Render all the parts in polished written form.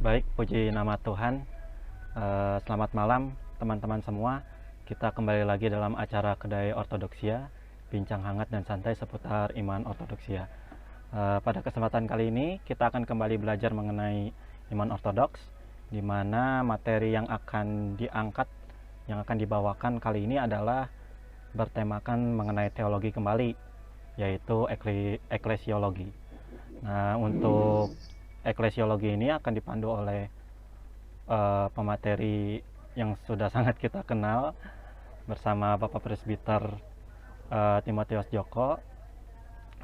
Baik, puji nama Tuhan. Selamat malam teman-teman semua. Kita kembali lagi dalam acara Kedai Ortodoksia, bincang hangat dan santai seputar iman Ortodoksia. Pada kesempatan kali ini kita akan kembali belajar mengenai iman Ortodoks, di mana materi yang akan diangkat, yang akan dibawakan kali ini adalah bertemakan mengenai teologi kembali, yaitu eklesiologi. Nah, untuk eklesiologi ini akan dipandu oleh pemateri yang sudah sangat kita kenal bersama Bapak Presbiter Timotius Joko.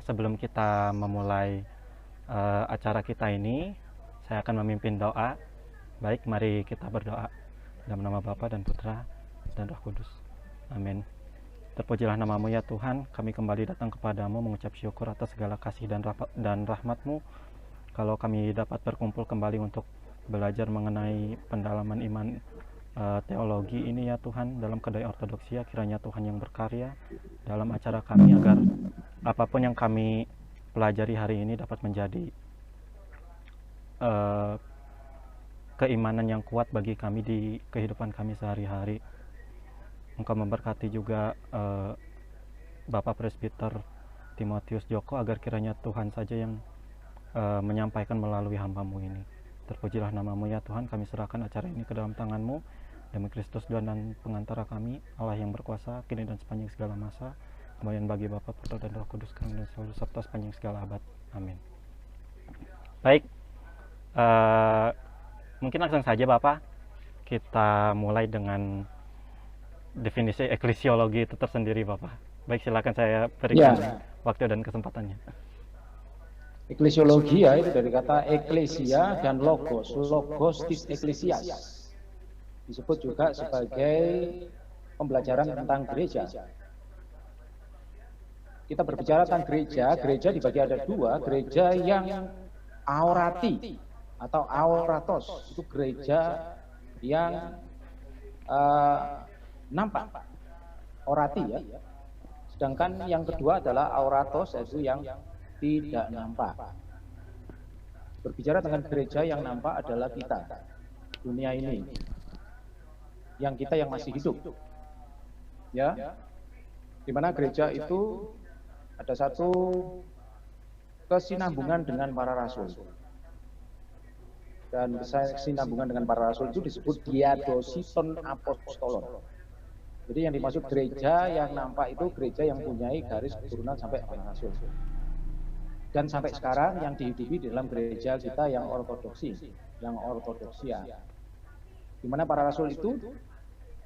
Sebelum kita memulai acara kita ini, saya akan memimpin doa. Baik, mari kita berdoa dalam nama Bapa dan Putra dan Roh Kudus. Amin. Terpujilah namamu ya Tuhan, kami kembali datang kepadamu mengucap syukur atas segala kasih dan rahmat-Mu. Kalau kami dapat berkumpul kembali untuk belajar mengenai pendalaman iman teologi ini ya Tuhan, dalam Kedai Ortodoksia, kiranya Tuhan yang berkarya dalam acara kami, agar apapun yang kami pelajari hari ini dapat menjadi keimanan yang kuat bagi kami di kehidupan kami sehari-hari. Engkau memberkati juga Bapak Presbiter Timotius Joko, agar kiranya Tuhan saja yang menyampaikan melalui hamba-Mu ini. Terpujilah namamu ya Tuhan, kami serahkan acara ini ke dalam tangan-Mu, demi Kristus Tuhan dan pengantara kami, Allah yang berkuasa kini dan sepanjang segala masa. Kemuliaan bagi Bapa, Putra dan Roh Kudus, kami dan selalu serta sepanjang segala abad. Amin. Baik, mungkin langsung saja Bapak, kita mulai dengan definisi eklesiologi itu tersendiri Bapak. Baik, silakan, saya berikan waktu dan kesempatannya. Eklesiologi ya, itu dari kata eklesia dan logos, logostis eklesias. Disebut juga sebagai pembelajaran tentang gereja. Kita berbicara tentang gereja, gereja dibagi ada dua, gereja yang aorati atau aoratos, itu gereja yang nampak, orati ya. Sedangkan yang kedua adalah aoratos, yaitu yang tidak nampak. Berbicara tentang gereja yang nampak adalah kita, dunia ini, yang kita yang masih hidup, ya, dimana gereja itu ada satu kesinambungan dengan para rasul, dan kesinambungan dengan para rasul itu disebut diadositon apostolon. Jadi yang dimaksud gereja yang nampak itu gereja yang mempunyai garis keturunan sampai para rasul. Dan sampai sekarang yang dihidupi di dalam gereja kita yang ortodoksi, yang ortodoksia. Di mana para rasul itu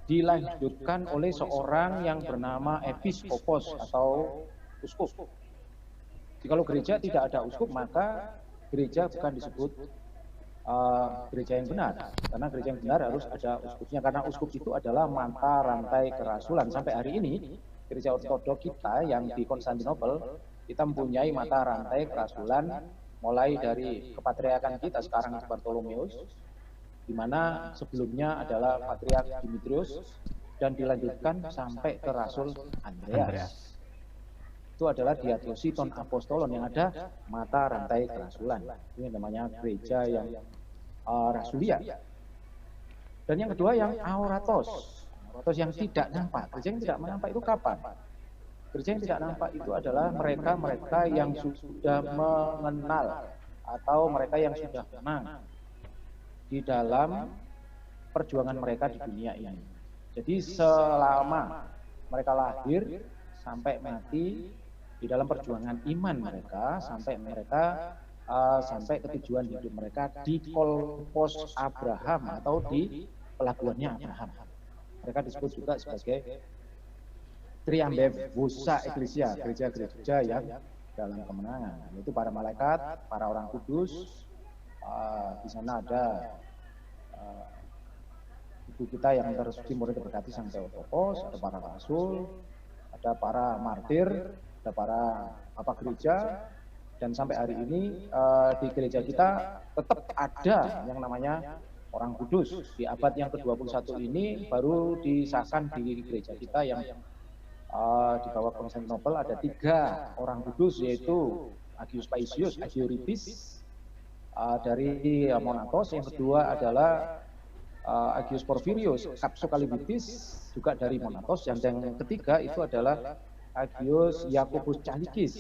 dilanjutkan oleh seorang yang bernama episkopos atau uskup. Jadi kalau gereja tidak ada uskup, maka gereja bukan disebut gereja yang benar. Karena gereja yang benar harus ada uskupnya, karena uskup itu adalah mata rantai kerasulan. Sampai hari ini gereja ortodoks kita yang di Konstantinopel, kita mempunyai mata rantai kerasulan, mulai dari kepatriarkan kita sekarang Bartolomeus, di mana sebelumnya adalah Patriark Dimitrius, dan dilanjutkan sampai ke Rasul Andreas. Itu adalah diadositon apostolon, yang ada mata rantai kerasulan. Ini namanya gereja yang rasulia. Dan yang kedua yang aoratos, aoratos yang tidak nampak. Gereja yang tidak nampak itu kapan? Gereja yang tidak nampak itu adalah mereka-mereka yang sudah mengenal atau mereka yang sudah menang di dalam perjuangan mereka di dunia ini. Jadi selama mereka lahir sampai mati di dalam perjuangan iman mereka, sampai mereka sampai ke tujuan hidup mereka di kolpos Abraham atau di pelabuhannya Abraham. Mereka disebut juga sebagai triambivusa eklesia, gereja-gereja yang dalam kemenangan. Yaitu para malaikat, para orang kudus. Di sana ada ibu kita yang tersuci murid terberkati Sang Theotokos, ada para rasul, ada para martir, ada para papa gereja, dan sampai hari ini di gereja kita tetap ada yang namanya orang kudus. Di abad yang ke-21 ini baru disahkan di gereja kita yang di bawah Konstantinopel ada 3 orang kudus, yaitu Agius Paisius, Agioripis, dari Monatos, yang kedua adalah Agios Porphyrios Capsocalibitis juga dari Monatos, yang ketiga itu adalah Agios Jacobus Chalikis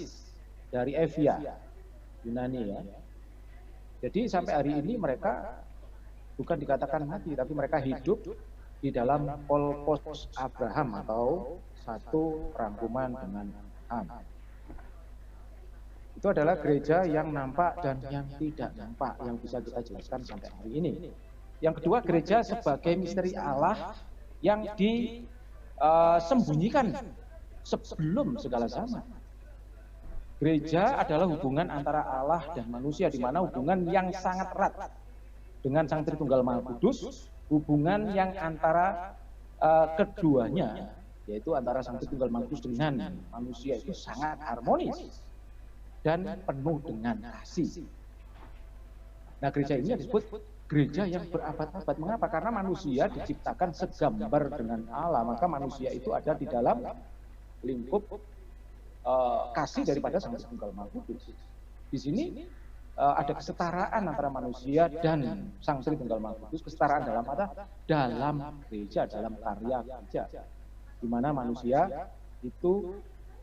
dari Evia, Yunani ya. Jadi sampai hari ini mereka bukan dikatakan mati, tapi mereka hidup di dalam kolpos Abraham atau satu rangkuman dengan Ham. Itu adalah gereja yang nampak dan yang tidak nampak, yang bisa kita jelaskan sampai hari ini. Yang kedua, gereja sebagai misteri Allah yang disembunyikan sebelum segala zaman. Gereja adalah hubungan antara Allah dan manusia, di mana hubungan yang sangat erat dengan Sang Tritunggal Maha Kudus, hubungan yang antara keduanya, yaitu antara Sang Tritunggal Maha Kudus dengan manusia itu sangat harmonis dan penuh dengan kasih. Nah, gereja ini disebut gereja yang berabad-abad. Mengapa? Karena manusia diciptakan segambar dengan Allah, maka manusia itu ada di dalam lingkup kasih daripada Sang Tritunggal Maha Kudus. Di sini ada kesetaraan antara manusia dan Sang Tritunggal Maha Kudus. Kesetaraan dalam apa? Dalam gereja, dalam karya gereja, di mana manusia itu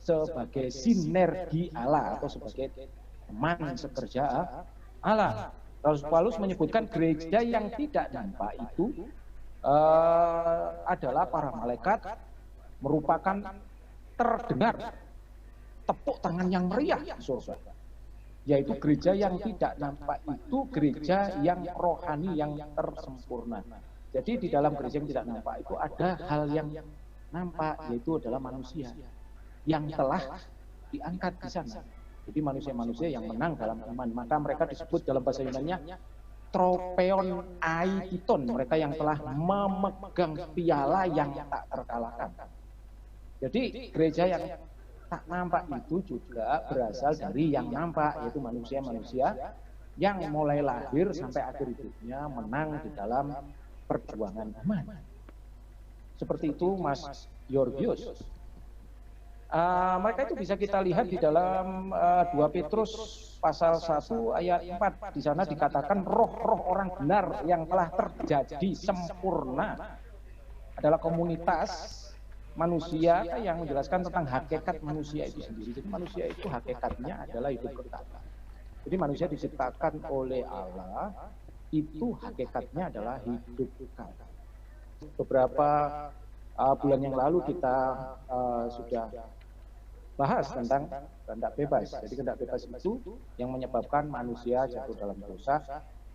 sebagai sinergi Allah atau sebagai teman sekerja Allah. Rasul Paulus menyebutkan gereja yang tidak nampak itu adalah para malaikat, merupakan terdengar tepuk tangan yang meriah di surga. Yaitu gereja yang tidak nampak itu gereja yang rohani, yang tersempurna. Jadi di dalam gereja yang tidak nampak itu ada hal yang nampak, yaitu adalah manusia yang telah diangkat di sana. Jadi manusia-manusia yang menang dalam iman, maka mereka disebut dalam bahasa Yunani tropeon aikiton, mereka yang telah memegang piala yang tak terkalahkan. Jadi gereja yang tak nampak itu juga berasal dari yang nampak, yaitu manusia-manusia yang mulai lahir sampai akhir hidupnya menang di dalam perjuangan iman. Seperti itu Mas Georgios. Mereka itu bisa kita lihat di dalam 2 Petrus pasal 1 ayat 4. Di sana dikatakan roh-roh orang benar yang telah terjadi sempurna adalah komunitas manusia yang menjelaskan tentang hakikat manusia itu sendiri. Jadi manusia itu hakikatnya adalah hidup kekal. Jadi manusia diciptakan oleh Allah, itu hakikatnya adalah hidup kekal. Beberapa bulan yang lalu kita sudah bahas tentang kehendak bebas. Jadi kehendak bebas itu yang menyebabkan manusia jatuh dalam dosa.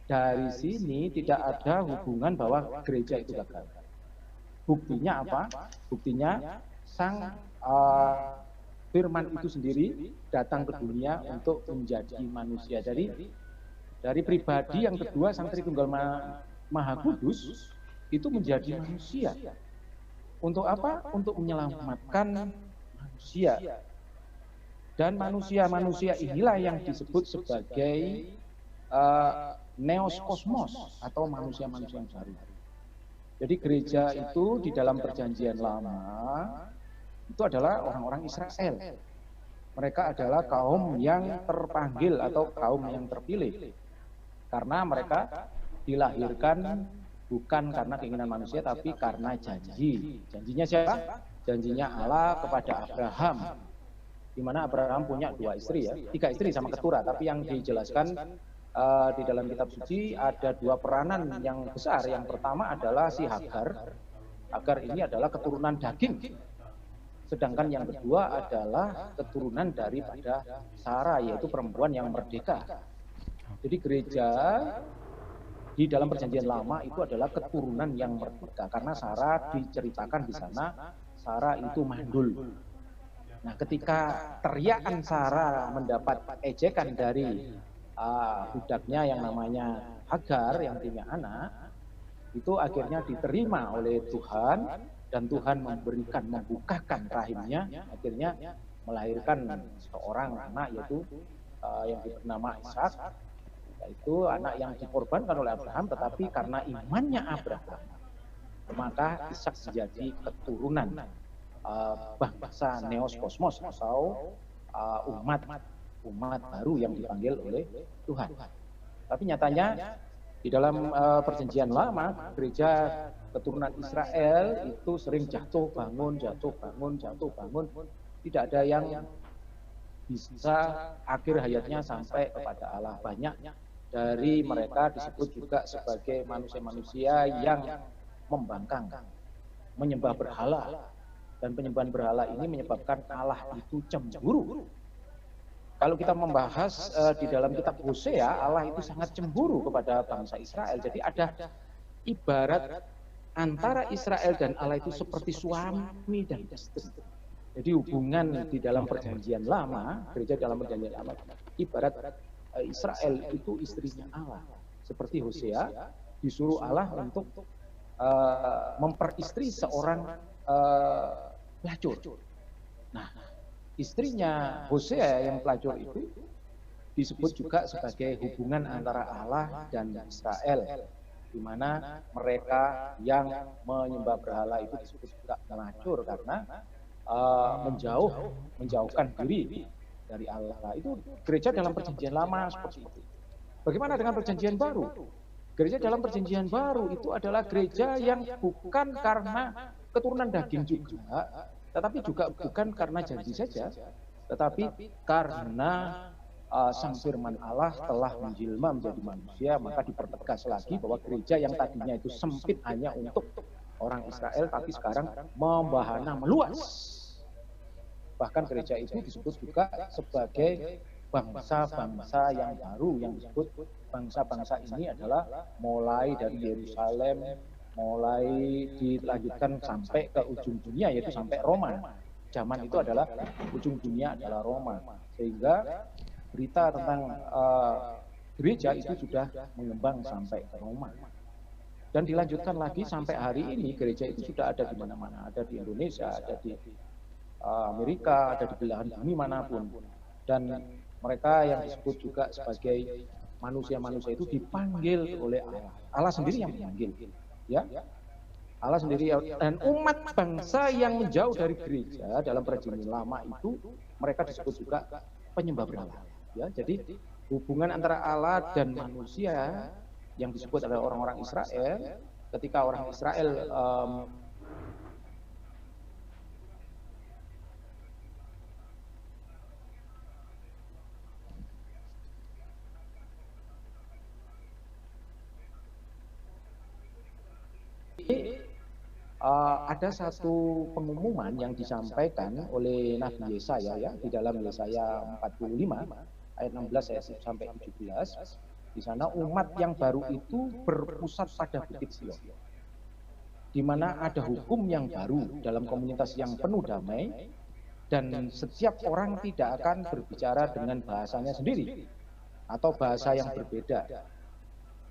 Dari sini tidak ada hubungan bahwa gereja itu gagal. Buktinya apa? Buktinya Sang Firman itu sendiri datang ke dunia untuk menjadi manusia. Jadi dari pribadi yang kedua, Sang Tritunggal Maha Kudus itu menjadi manusia. Untuk apa? Untuk menyelamatkan manusia. Dan manusia-manusia inilah yang disebut sebagai neos kosmos atau manusia-manusia yang baru. Jadi gereja itu di dalam perjanjian lama itu adalah orang-orang Israel. Mereka adalah kaum yang terpanggil atau kaum yang terpilih. Karena mereka dilahirkan bukan karena keinginan manusia, tapi karena janji. Janjinya siapa? Janjinya Allah kepada Abraham. Di mana Abraham punya 2 istri ya, 3 istri sama keturah. Tapi yang dijelaskan di dalam kitab suci ada 2 peranan yang besar. Yang pertama adalah si Hagar. Hagar ini adalah keturunan daging. Sedangkan yang kedua adalah keturunan daripada Sarah, yaitu perempuan yang merdeka. Jadi gereja di dalam perjanjian lama itu adalah keturunan yang merdeka, karena Sarah diceritakan di sana, Sarah itu mandul. Nah, ketika teriakan Sarah mendapat ejekan dari budaknya yang namanya Hagar yang punya anak, itu akhirnya diterima oleh Tuhan, dan Tuhan membukakan rahimnya, akhirnya melahirkan seorang anak, yaitu yang bernama Ishak, yaitu anak yang dikorbankan oleh Abraham, tetapi karena imannya Abraham, maka Ishak menjadi keturunan bangsa neos kosmos atau umat baru yang dipanggil oleh Tuhan. Tapi nyatanya di dalam perjanjian lama, gereja keturunan Israel itu sering jatuh bangun, jatuh bangun, jatuh bangun. Tidak ada yang bisa akhir hayatnya sampai kepada Allah. Banyak dari mereka disebut juga sebagai manusia-manusia yang membangkang, menyembah berhala. Dan penyembahan berhala ini menyebabkan Allah itu cemburu. Kalau kita membahas di dalam kitab Hosea, Allah itu sangat cemburu kepada bangsa Israel. Jadi ada ibarat antara Israel dan Allah itu seperti suami dan istri. Jadi hubungan di dalam perjanjian lama, gereja dalam perjanjian lama, ibarat Israel itu istrinya Allah. Seperti Hosea, disuruh Allah untuk memperistri seorang pelacur. Nah, istrinya Hosea yang pelacur itu disebut juga sebagai hubungan antara Allah dan Israel, di mana mereka yang menyembah berhala itu disebut juga pelacur karena menjauhkan diri dari Allah. Itu gereja dalam perjanjian lama seperti itu. Bagaimana dengan perjanjian baru? Gereja dalam perjanjian baru itu adalah gereja yang bukan karena keturunan daging juga, tetapi juga bukan karena janji saja, tetapi karena sang firman Allah telah menjelma menjadi manusia, maka dipertegas lagi bahwa gereja yang tadinya itu sempit hanya untuk orang Israel, tapi sekarang membahana meluas. Bahkan gereja itu disebut juga sebagai bangsa-bangsa yang baru, yang disebut bangsa-bangsa ini adalah mulai dari Yerusalem, mulai dilanjutkan sampai ke ujung dunia, yaitu sampai Roma. Zaman itu adalah ujung dunia adalah Roma, sehingga berita tentang gereja itu sudah mengembang sampai ke Roma. Dan dilanjutkan lagi sampai hari ini gereja itu sudah ada di mana-mana, ada di Indonesia, ada di Amerika, ada di belahan bumi manapun. Dan mereka yang disebut juga sebagai manusia-manusia itu dipanggil oleh Allah. Allah sendiri yang memanggil, ya. Allah sendiri, dan umat bangsa yang menjauh dari gereja dalam perjanjian lama itu mereka disebut juga penyembah berhala. Ya, jadi hubungan antara Allah dan manusia yang disebut adalah orang-orang Israel. Ketika orang Israel ada satu pengumuman yang disampaikan oleh Nabi Yesaya ya di dalam Yesaya 45 ayat 16 sampai 17. Di sana umat yang baru itu berpusat pada Bukit Sion, di mana ada hukum yang baru dalam komunitas yang penuh damai, dan setiap orang tidak akan berbicara dengan bahasanya sendiri atau bahasa yang berbeda.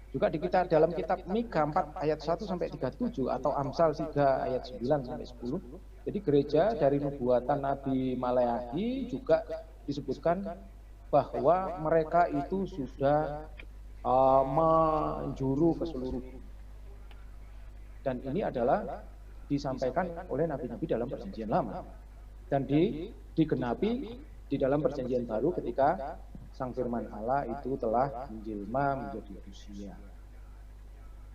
Juga di kita dalam kitab Mika 4 ayat 1 sampai 37 atau Amsal 3 ayat 9 sampai 10. Jadi gereja dari nubuatan Nabi Maleakhi juga disebutkan bahwa mereka itu sudah menjuru ke seluruh dunia. Dan ini adalah disampaikan oleh nabi-nabi dalam perjanjian lama dan digenapi di dalam perjanjian baru ketika sang firman Allah itu telah menjelma menjadi manusia.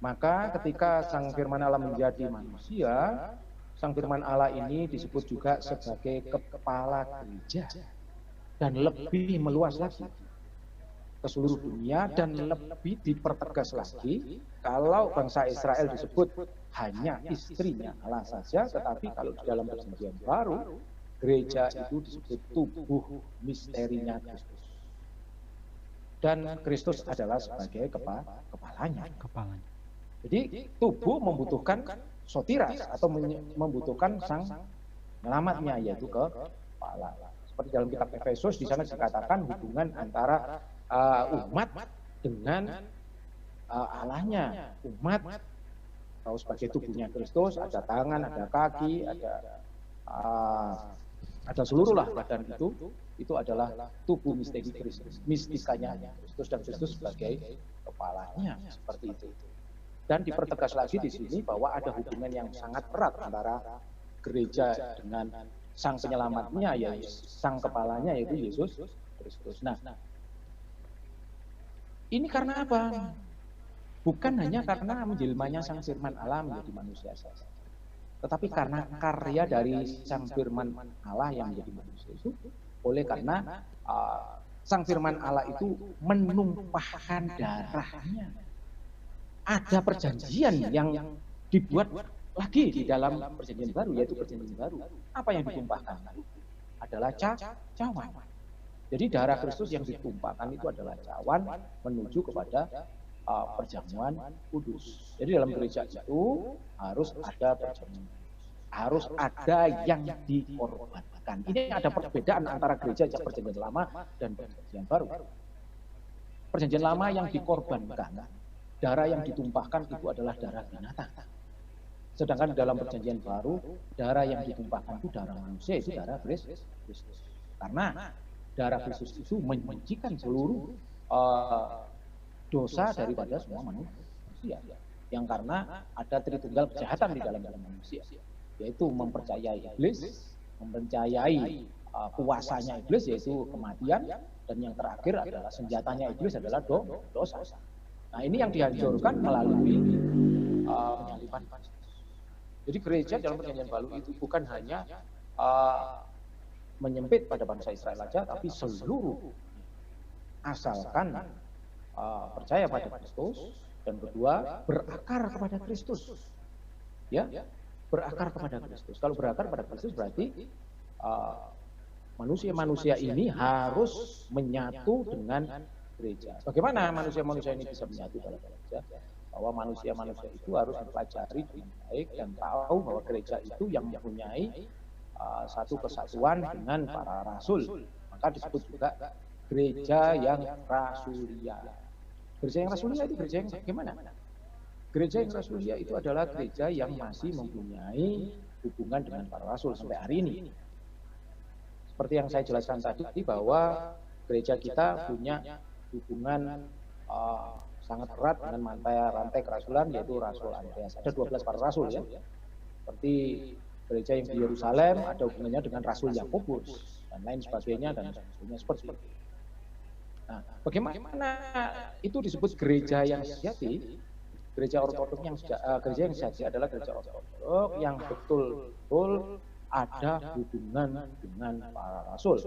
Maka ketika sang firman Allah menjadi manusia, sang firman Allah ini disebut juga sebagai kepala gereja, dan lebih meluas lagi ke seluruh dunia, dan lebih dipertegas lagi kalau bangsa Israel disebut hanya istrinya Allah saja, tetapi kalau di dalam perjanjian baru gereja itu disebut tubuh misterinya Kristus. Dan Kristus adalah sebagai kepalanya. Jadi tubuh membutuhkan sotiras atau membutuhkan sang penyelamatnya, yaitu kepala. Seperti dalam kitab Efesus di sana dikatakan hubungan antara umat dengan Allahnya. Umat tahu sebagai tubuhnya Kristus, ada tangan, ada kaki, ada seluruhlah badan itu adalah tubuh misteri Kristus, mistikanya Kristus, dan Kristus sebagai kepalanya, seperti itu. Dan dipertegas lagi di sini bahwa ada hubungan yang sangat erat antara gereja dengan sang penyelamatnya, yaitu sang kepalanya, yaitu Yesus Kristus. Nah, Ini karena apa? Bukan hanya karena menjelmanya Sang Firman Allah menjadi manusia saja, tetapi karena karya dari Sang Firman Allah yang menjadi manusia itu, oleh karena Sang Firman Allah itu menumpahkan darahnya. Ada perjanjian yang dibuat lagi di dalam perjanjian baru, yaitu perjanjian baru. Apa yang ditumpahkan? Adalah cawan. Jadi darah Kristus yang ditumpahkan itu adalah cawan menuju kepada perjamuan kudus. Jadi dalam gereja itu harus ada perjamuan, harus ada yang dikorbankan. Ini ada perbedaan antara gereja perjanjian lama dan perjanjian baru. Perjanjian lama yang dikorbankan, darah yang ditumpahkan itu adalah darah binatang. Sedangkan dalam perjanjian baru, darah yang ditumpahkan itu darah manusia, itu darah Kristus. Karena darah Kristus itu menyucikan seluruh dosa daripada semua manusia. Yang karena ada tritunggal kejahatan di dalam manusia, yaitu mempercayai iblis, mempercayai kuasanya iblis, yaitu kematian, dan yang terakhir adalah senjatanya iblis adalah dosa. Nah, ini yang dihancurkan melalui penyaliban. Jadi gereja dalam perjanjian baru itu bukan hanya menyempit pada bangsa Israel saja, tapi seluruh, asalkan percaya pada Kristus, dan kedua berakar kepada Kristus, ya, berakar kepada Kristus. Kalau berakar pada Kristus berarti manusia-manusia ini harus menyatu dengan gereja. Bagaimana manusia-manusia ini bisa menyatu dalam gereja? Bahwa manusia-manusia itu harus mempelajari dengan baik dan tahu bahwa gereja itu yang mempunyai satu kesatuan dengan para rasul. Maka disebut juga gereja yang rasulia. Gereja yang rasulia itu gereja yang bagaimana? Gereja yang rasulia itu adalah gereja yang masih mempunyai hubungan dengan para rasul sampai hari ini. Seperti yang saya jelaskan tadi bahwa gereja kita punya hubungan sangat erat dengan rantai kerasulan, yaitu Rasul Andreas. Ada 12 para rasul, ya. Seperti gereja yang di Yerusalem ada hubungannya dengan Rasul Yakobus dan lain sebagainya, dan sebagainya seperti itu. Nah, bagaimana itu disebut gereja yang sejati? Gereja ortodoks yang gereja yang sejati adalah gereja ortodoks yang betul-betul ada hubungan dengan para rasul.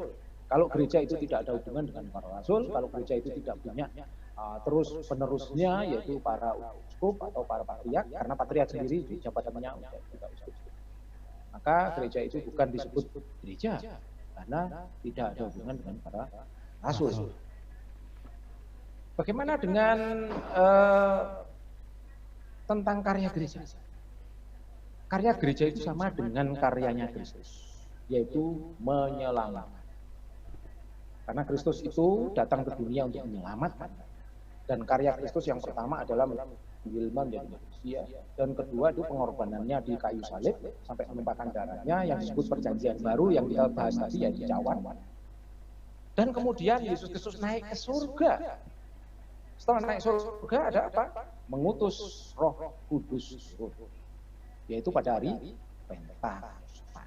Kalau gereja itu tidak ada hubungan dengan para rasul, kalau gereja itu tidak punya terus penerusnya, yaitu para uskup atau para patriark, karena patriark sendiri jabatannya juga uskup, maka gereja itu bukan disebut gereja karena tidak ada hubungan dengan para rasul. Bagaimana dengan tentang karya gereja? Karya gereja itu sama dengan karyanya Kristus, yaitu menyelamatkan. Karena Kristus itu datang ke dunia untuk menyelamatkan. Dan karya Kristus yang pertama adalah menjelma menjadi manusia, dan kedua itu pengorbanannya di kayu salib sampai menumpahkan darahnya yang disebut perjanjian baru yang kita bahas tadi, yaitu cawan. Dan kemudian Yesus Kristus naik ke surga. Setelah naik surga ada apa? Mengutus Roh Kudus, yaitu pada hari Pentakosta.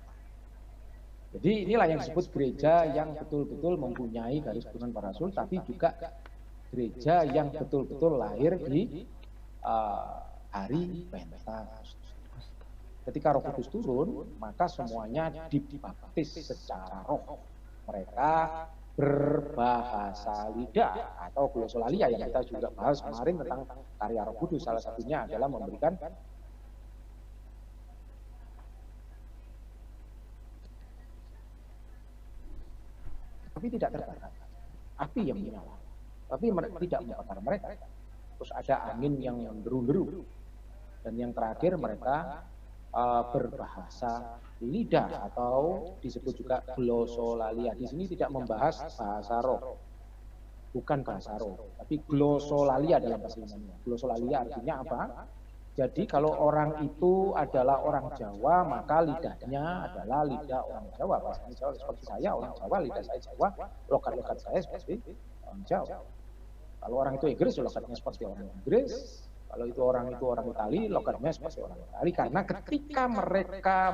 Jadi inilah yang disebut gereja yang betul-betul mempunyai garis keturunan para rasul, tapi juga gereja yang betul-betul lahir di hari Pentakosta. Ketika Roh Kudus turun, maka semuanya dibaptis secara roh. Mereka berbahasa lidah atau glosolalia yang kita juga bahas kemarin tentang karya Roh Kudus. Salah satunya adalah memberikan tapi tidak terbakar, api yang menyala, tapi tidak membakar mereka. Terus ada angin yang menderu-deru, dan yang terakhir mereka berbahasa lidah atau disebut juga glosolalia. Di sini tidak membahas bahasa roh, bukan bahasa roh, tapi glosolalia dalam bahasa Yunani. Glosolalia artinya apa? Jadi kalau orang itu adalah orang Jawa, maka lidahnya adalah lidah orang Jawa. Bahasa Jawa seperti saya orang Jawa, lidah saya Jawa, logat-logat saya seperti orang Jawa. Kalau orang itu Inggris, logatnya seperti orang Inggris. Kalau itu orang Itali, logatnya seperti orang Itali. Karena ketika mereka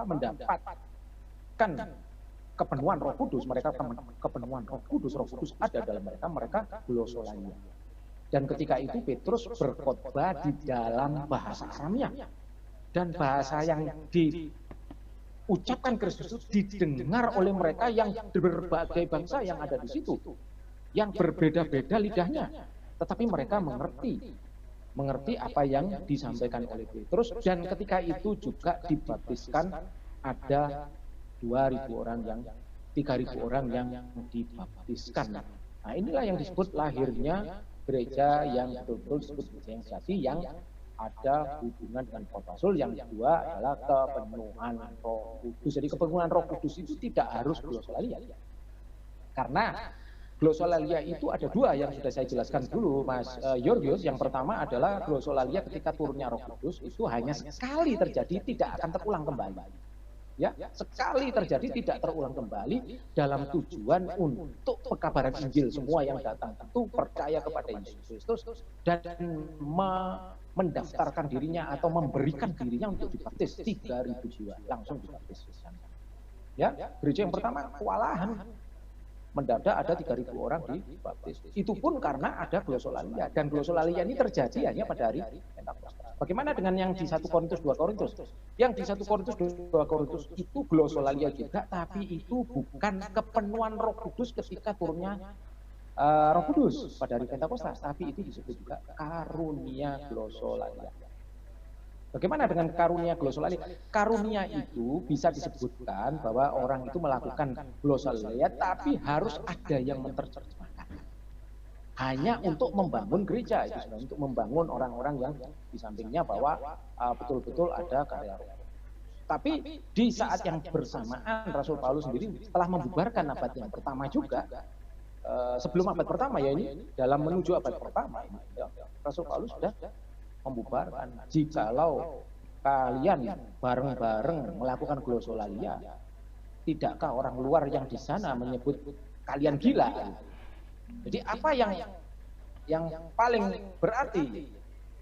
mendapatkan kepenuhan Roh Kudus, mereka kepenuhan Roh Kudus ada dalam mereka, mereka glosolalia. Dan ketika itu Petrus berkhotbah di dalam bahasa Aramea. Dan bahasa yang diucapkan Kristus itu didengar oleh mereka yang berbagai bangsa yang ada di situ. Yang berbeda-beda lidahnya. Tetapi mereka mengerti apa yang disampaikan oleh Petrus. Dan ketika itu juga dibaptiskan ada 2.000 orang yang 3.000 orang yang dibaptiskan. Nah, inilah yang disebut lahirnya gereja yang betul-betul disebut gereja yang sejati, yang ada hubungan dengan Rasul. Yang kedua adalah kepenuhan Roh Kudus. Jadi kepenuhan Roh Kudus itu tidak harus glosolalia. Karena glosolalia itu ada dua yang sudah saya jelaskan dulu, Mas Yorgios. Yang pertama adalah glosolalia ketika turunnya Roh Kudus itu hanya sekali terjadi, tidak akan terulang kembali. Ya, sekali terjadi tidak terulang kembali dalam tujuan untuk pekabaran Injil. Semua yang datang itu percaya kepada Yesus Kristus dan mendaftarkan dirinya atau memberikan dirinya untuk dibaptis. 3.000 jiwa langsung dibaptis. Ya, gereja yang pertama kewalahan. Mendadak ada 3.000 orang dibaptis. Itu pun karena ada glosolalia. Dan glosolalia ini terjadi hanya pada hari Pentakosta. Bagaimana dengan yang di 1 Korintus 2 Korintus? Yang di 1 Korintus 2 Korintus itu glosolalia juga, tapi itu bukan kepenuhan Roh Kudus ketika turunnya Roh Kudus pada hari Pentakosta, tapi itu disebut juga karunia glosolalia. Bagaimana dengan karunia glosolalia? Karunia itu bisa disebutkan bahwa orang itu melakukan glosolalia, tapi harus ada yang menerjemahkan. Hanya untuk membangun gereja, itu untuk membangun orang-orang yang di sampingnya bahwa betul-betul ada karya Roh. Tapi di saat yang bersamaan Rasul Paulus sendiri telah membubarkan abad yang pertama juga. Sebelum abad pertama ya ini, dalam menuju abad pertama ini, Rasul Paulus sudah membubarkan. Jikalau kalian bareng-bareng melakukan glosolalia, tidakkah orang luar yang di sana menyebut kalian gila? Jadi apa yang paling berarti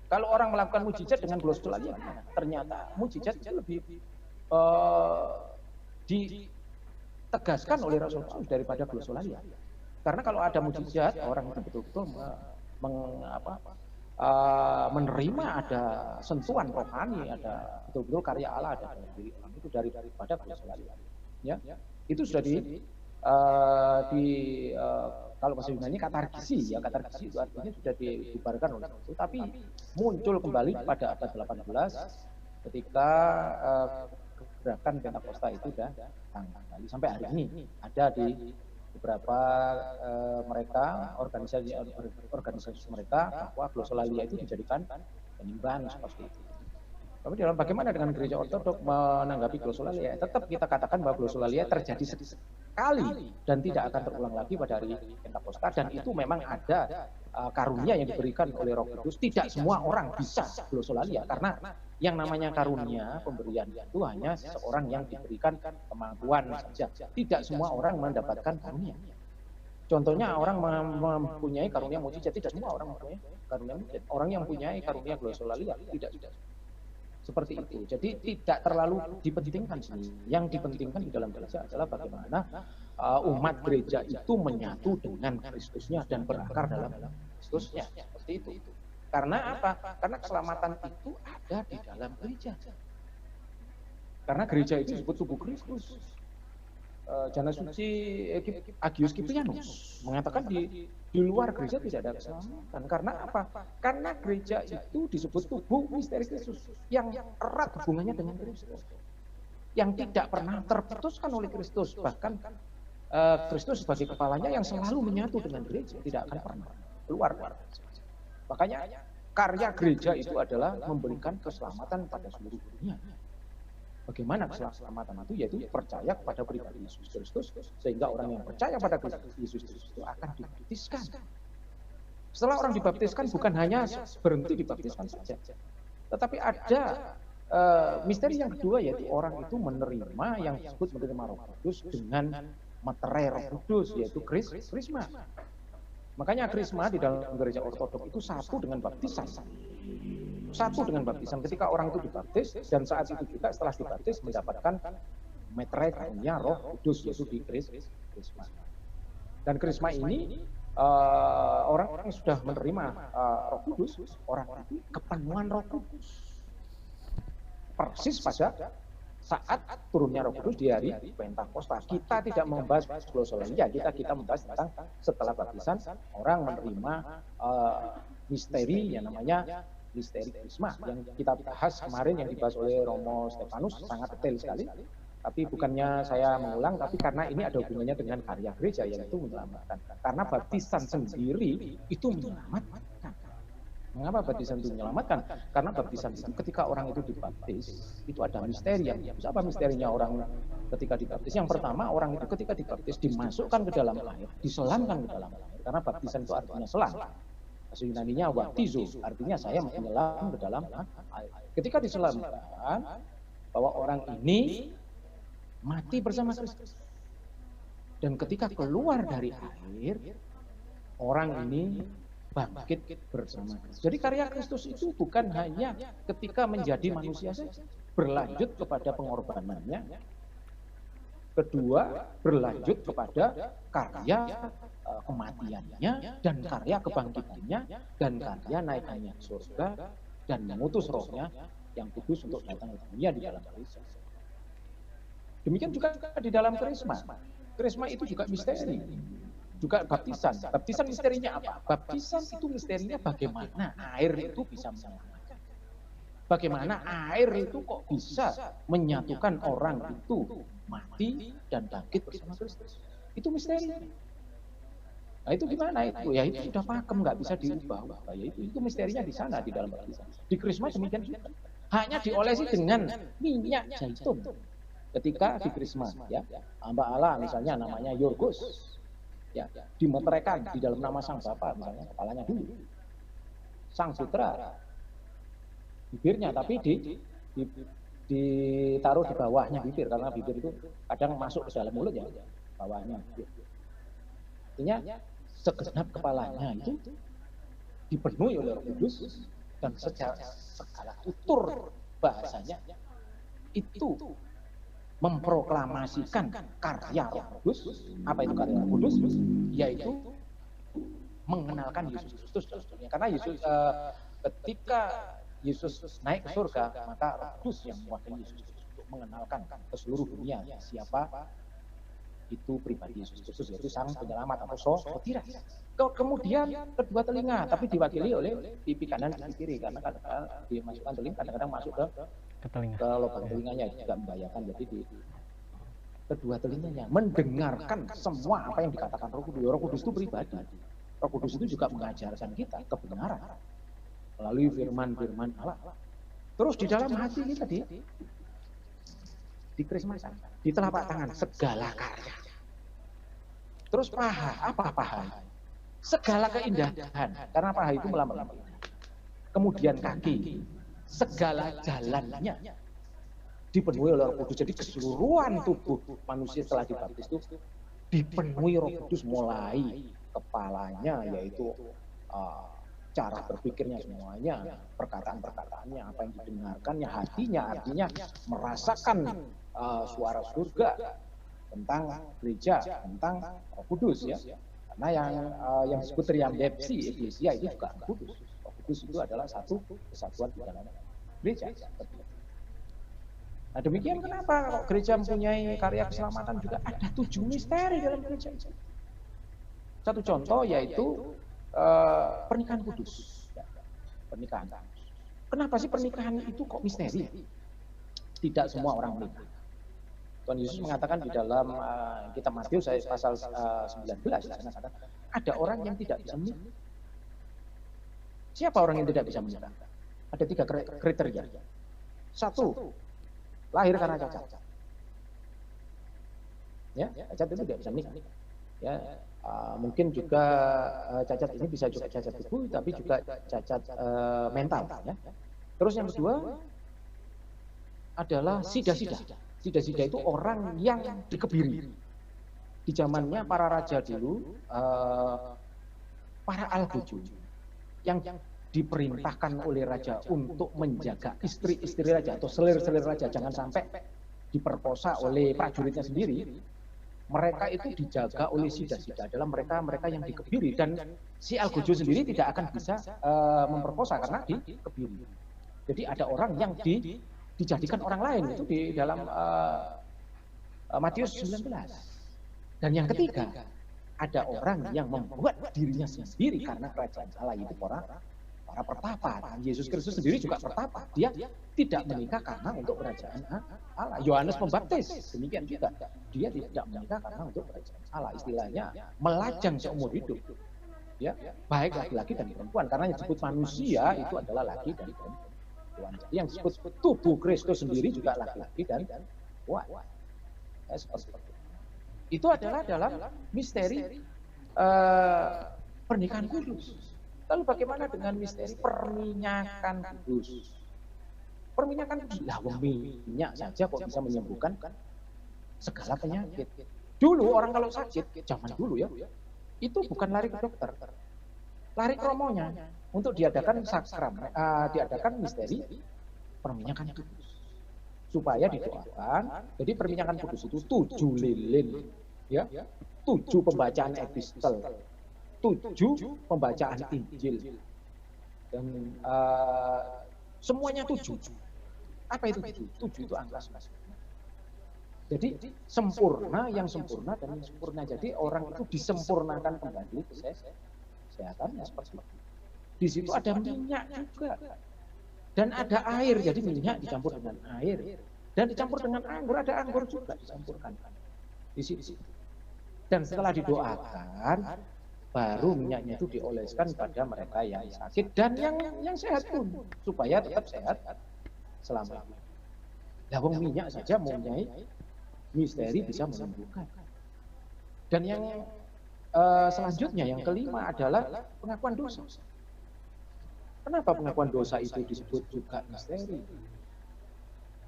kalau orang melakukan mujizat dengan glosolalia? Ternyata mujizat itu lebih ditegaskan oleh Rasul Paulus daripada glosolalia. Karena kalau ada mujizat, orang itu betul-betul menerima ada sentuhan rohani, ada betul-betul karya Allah ada dalam diri orang itu daripada glosolalia. Ya, itu sudah kalau bahasa Yunani katargisi, ya katargisi itu artinya sudah dibubarkan oleh itu. Tapi muncul kembali pada abad 18 ketika gerakan Pentakosta itu sudah kembali sampai hari ini ada di beberapa mereka organisasi mereka bahwa glosolalia itu dijadikan penyembahan seperti itu. Tapi dalam bagaimana dengan gereja ortodok menanggapi glosolalia? Tetap kita katakan bahwa glosolalia terjadi sekali dan tidak akan terulang lagi pada hari Pentakosta, dan itu memang ada karunia yang diberikan oleh Roh Kudus. Tidak semua orang bisa glosolalia karena yang namanya karunia pemberian itu hanya seseorang yang diberikan kemampuan saja. Tidak semua orang mendapatkan karunia. Contohnya orang mempunyai karunia mujizat, tidak semua orang mempunyai karunia mujizat. Orang yang mempunyai karunia glosolalia tidak seperti itu. Jadi tidak terlalu dipentingkan sini. Yang dipentingkan di dalam gereja adalah bagaimana umat gereja itu menyatu dengan Kristusnya dan berakar dalam Kristusnya. Seperti itu. Karena apa? Karena keselamatan itu ada di dalam gereja. Karena gereja itu disebut tubuh Kristus. Jana Suci Agius Kiprianus mengatakan di luar gereja tidak ada keselamatan. Karena apa? Karena gereja itu disebut tubuh misteri Kristus yang erat hubungannya dengan Kristus, yang tidak pernah terputuskan oleh Kristus. Bahkan Kristus sebagai kepalanya yang selalu menyatu dengan gereja, tidak akan pernah keluar. Makanya karya gereja itu adalah memberikan keselamatan pada seluruh dunia. Bagaimana keselamatan itu? Yaitu percaya kepada pribadi Yesus Kristus, sehingga orang yang percaya pada Yesus Kristus itu akan dibaptiskan. Setelah orang dibaptiskan bukan hanya berhenti dibaptiskan saja, tetapi ada misteri yang kedua, yaitu orang itu menerima yang disebut menerima Roh Kudus dengan materai Roh Kudus, yaitu krisma. Makanya krisma di dalam gereja ortodok itu satu dengan baptisan. Satu dengan baptisan. Ketika orang itu dibaptis, dan saat itu juga setelah dibaptis mendapatkan meterai karunia Roh Kudus, yaitu di Krisma. Dan Krisma ini orang-orang sudah menerima Roh Kudus, orang itu kepenuhan Roh Kudus. Persis pada saat turunnya Roh Kudus di hari Pentakosta. Kita tidak membahas glosolalia, kita membahas tentang setelah baptisan orang menerima misteri yang namanya misteri Krisma yang kita bahas kemarin, yang dibahas oleh Romo Stefanus sangat detail sekali. Tapi bukannya saya mengulang, tapi karena ini ada hubungannya dengan karya gereja, yaitu menyelamatkan. Karena baptisan sendiri itu menyelamatkan. Mengapa baptisan itu menyelamatkan? Karena baptisan itu ketika orang itu dibaptis, itu ada misteri. Apa misterinya orang ketika dibaptis? Yang pertama, orang itu ketika dibaptis dimasukkan ke dalam air, diselamkan ke dalam air. Karena baptisan itu artinya selam. Bahasa Yunaninya baptizo, artinya saya menyelam ke dalam air. Ketika diselamkan, bahwa orang ini mati bersama Kristus. Dan ketika keluar dari air, orang ini bangkit bersama Kristus. Jadi karya Kristus itu bukan hanya ketika menjadi manusia saja, berlanjut kepada pengorbanannya. Kedua, berlanjut kepada karya kematiannya dan karya kebangkitannya dan karya naiknya surga dan mengutus rohnya yang kudus untuk datang ke dunia di dalam Kristus. Demikian juga di dalam Krisma. Krisma itu juga misteri. Juga baptisan. Baptisan misterinya apa? Baptisan itu misterinya bagaimana air itu bisa menyelamatkan. Bagaimana air itu kok bisa menyatukan orang itu mati dan bangkit bersama Kristus. Itu misteri. Nah itu gimana itu? Ya itu sudah pakem, nggak bisa diubah. Ya itu misterinya di sana di dalam baptisan. Di Krisma demikian juga. Hanya diolesi dengan minyak zaitun. Ketika di Krisma, ya, hamba Allah misalnya namanya Yorgos, ya, dimeteraikan di dalam nama Sang Bapa, misalnya kepalanya dulu, Sang Putra, bibirnya, tapi ditaruh di bawahnya bibir, karena bibir itu kadang masuk ke dalam mulut, ya, bawahnya. Artinya segenap kepalanya itu dipenuhi oleh Roh Kudus dan segala tutur bahasanya itu memproklamasikan karya Roh Kudus. Apa itu karya Roh Kudus? Yaitu mengenalkan Yesus Kristus dalam dunia. Karena Yesus ketika Yesus naik ke surga, maka Roh Kudus yang mewakili Yesus Kristus untuk mengenalkan ke seluruh dunia siapa itu pribadi Yesus Kristus, yaitu Sang Penyelamat atau Sotira. Kemudian kedua telinga, tapi diwakili oleh pipi kanan dan pipi kiri, karena kadang-kadang dimasukkan telinga, kadang-kadang masuk ke lubang telinganya, juga membahayakan. Jadi di kedua telinganya mendengarkan semua apa yang dikatakan Roh Kudus. Roh Kudus itu pribadi. Roh Kudus itu juga mengajarkan kita kebenaran melalui firman-firman Allah. Terus di dalam hati kita di Krisma, di telapak tangan segala karya. Terus paha, apa paha? Segala keindahan, karena paha itu melambangkan. Kemudian kaki, segala jalannya dipenuhi oleh Roh Kudus. Jadi keseluruhan tubuh manusia setelah dibaptis itu dipenuhi Roh Kudus, mulai kepalanya, yaitu cara berpikirnya semuanya, perkataan-perkataannya, apa yang didengarkannya, hatinya, artinya merasakan suara surga tentang gereja, tentang Roh Kudus, ya. Karena yang disebut triambepsi eklesia itu juga Roh Kudus. Roh Kudus itu adalah satu kesatuan di dalam gereja. Nah demikian kenapa kalau gereja mempunyai karya keselamatan juga ada 7 misteri dalam gereja. Satu contoh yaitu pernikahan kudus. Pernikahan. Kenapa sih pernikahan itu kok misteri? Tidak semua orang menikah. Tuhan Yesus mengatakan di dalam kitab Matius pasal 19, ada orang yang tidak bisa menikah. Siapa orang yang tidak bisa menikah? Ada 3 kriteria. 1, lahir karena cacat. Ya, cacat itu tidak bisa menikah. Ya, mungkin juga cacat ini bisa juga cacat tubuh, tapi juga cacat mental. Ya. Terus yang kedua adalah sida-sida. Sida-sida itu orang yang dikebiri. Di zamannya para raja dulu, para algojo yang diperintahkan oleh raja untuk menjaga istri-istri raja atau selir-selir raja, jangan sampai diperkosa oleh prajuritnya sendiri, mereka itu dijaga oleh sida-sida, adalah mereka yang dikebiri, dan si Algojo sendiri tidak akan bisa memperkosa karena dikebiri. Jadi ada orang yang dijadikan orang lain, itu di dalam Matius 19. Dan yang ketiga, ada orang yang membuat dirinya sendiri karena kerajaan Allah, itu para pertapa. Dan Yesus Kristus sendiri juga pertapa. Dia tidak menikah karena untuk kerajaan Allah. Yohanes Pembaptis demikian juga. Dia tidak menikah karena untuk kerajaan Allah. Istilahnya melajang seumur hidup. Ya, baik laki-laki dan perempuan. Karena yang disebut manusia itu adalah laki dan perempuan. Jadi yang disebut tubuh Kristus sendiri juga laki-laki dan perempuan. Ya, seperti itu. Itu adalah dalam misteri pernikahan kudus. Lalu bagaimana dengan misteri perminyakan kudus? Perminyakan kudus, lah minyak saja kok bisa menyembuhkan segala penyakit. Dulu orang kalau sakit, zaman dulu ya, itu bukan lari ke dokter, lari ke romonya untuk diadakan sakram, diadakan misteri perminyakan kudus. Supaya didoakan. Jadi perminyakan kudus itu 7 lilin, ya, 7 pembacaan epistel, 7 pembacaan Injil, dan semuanya 7. Apa itu 7? 7 itu angka 11. Jadi sempurna, yang sempurna dan yang sempurna. Jadi orang itu disempurnakan kembali kesehatannya seperti itu. Di situ ada minyak juga. Dan ada air, jadi minyak dicampur dengan air. Dan dicampur dengan anggur, ada anggur juga dicampurkan di situ. Dan setelah didoakan, baru minyaknya itu dioleskan pada mereka yang sakit dan yang sehat pun, supaya tetap sehat selama ini. Nah, minyak saja mempunyai misteri bisa menyembuhkan. Dan yang selanjutnya, yang kelima adalah pengakuan dosa. Kenapa pengakuan dosa itu disebut juga misteri?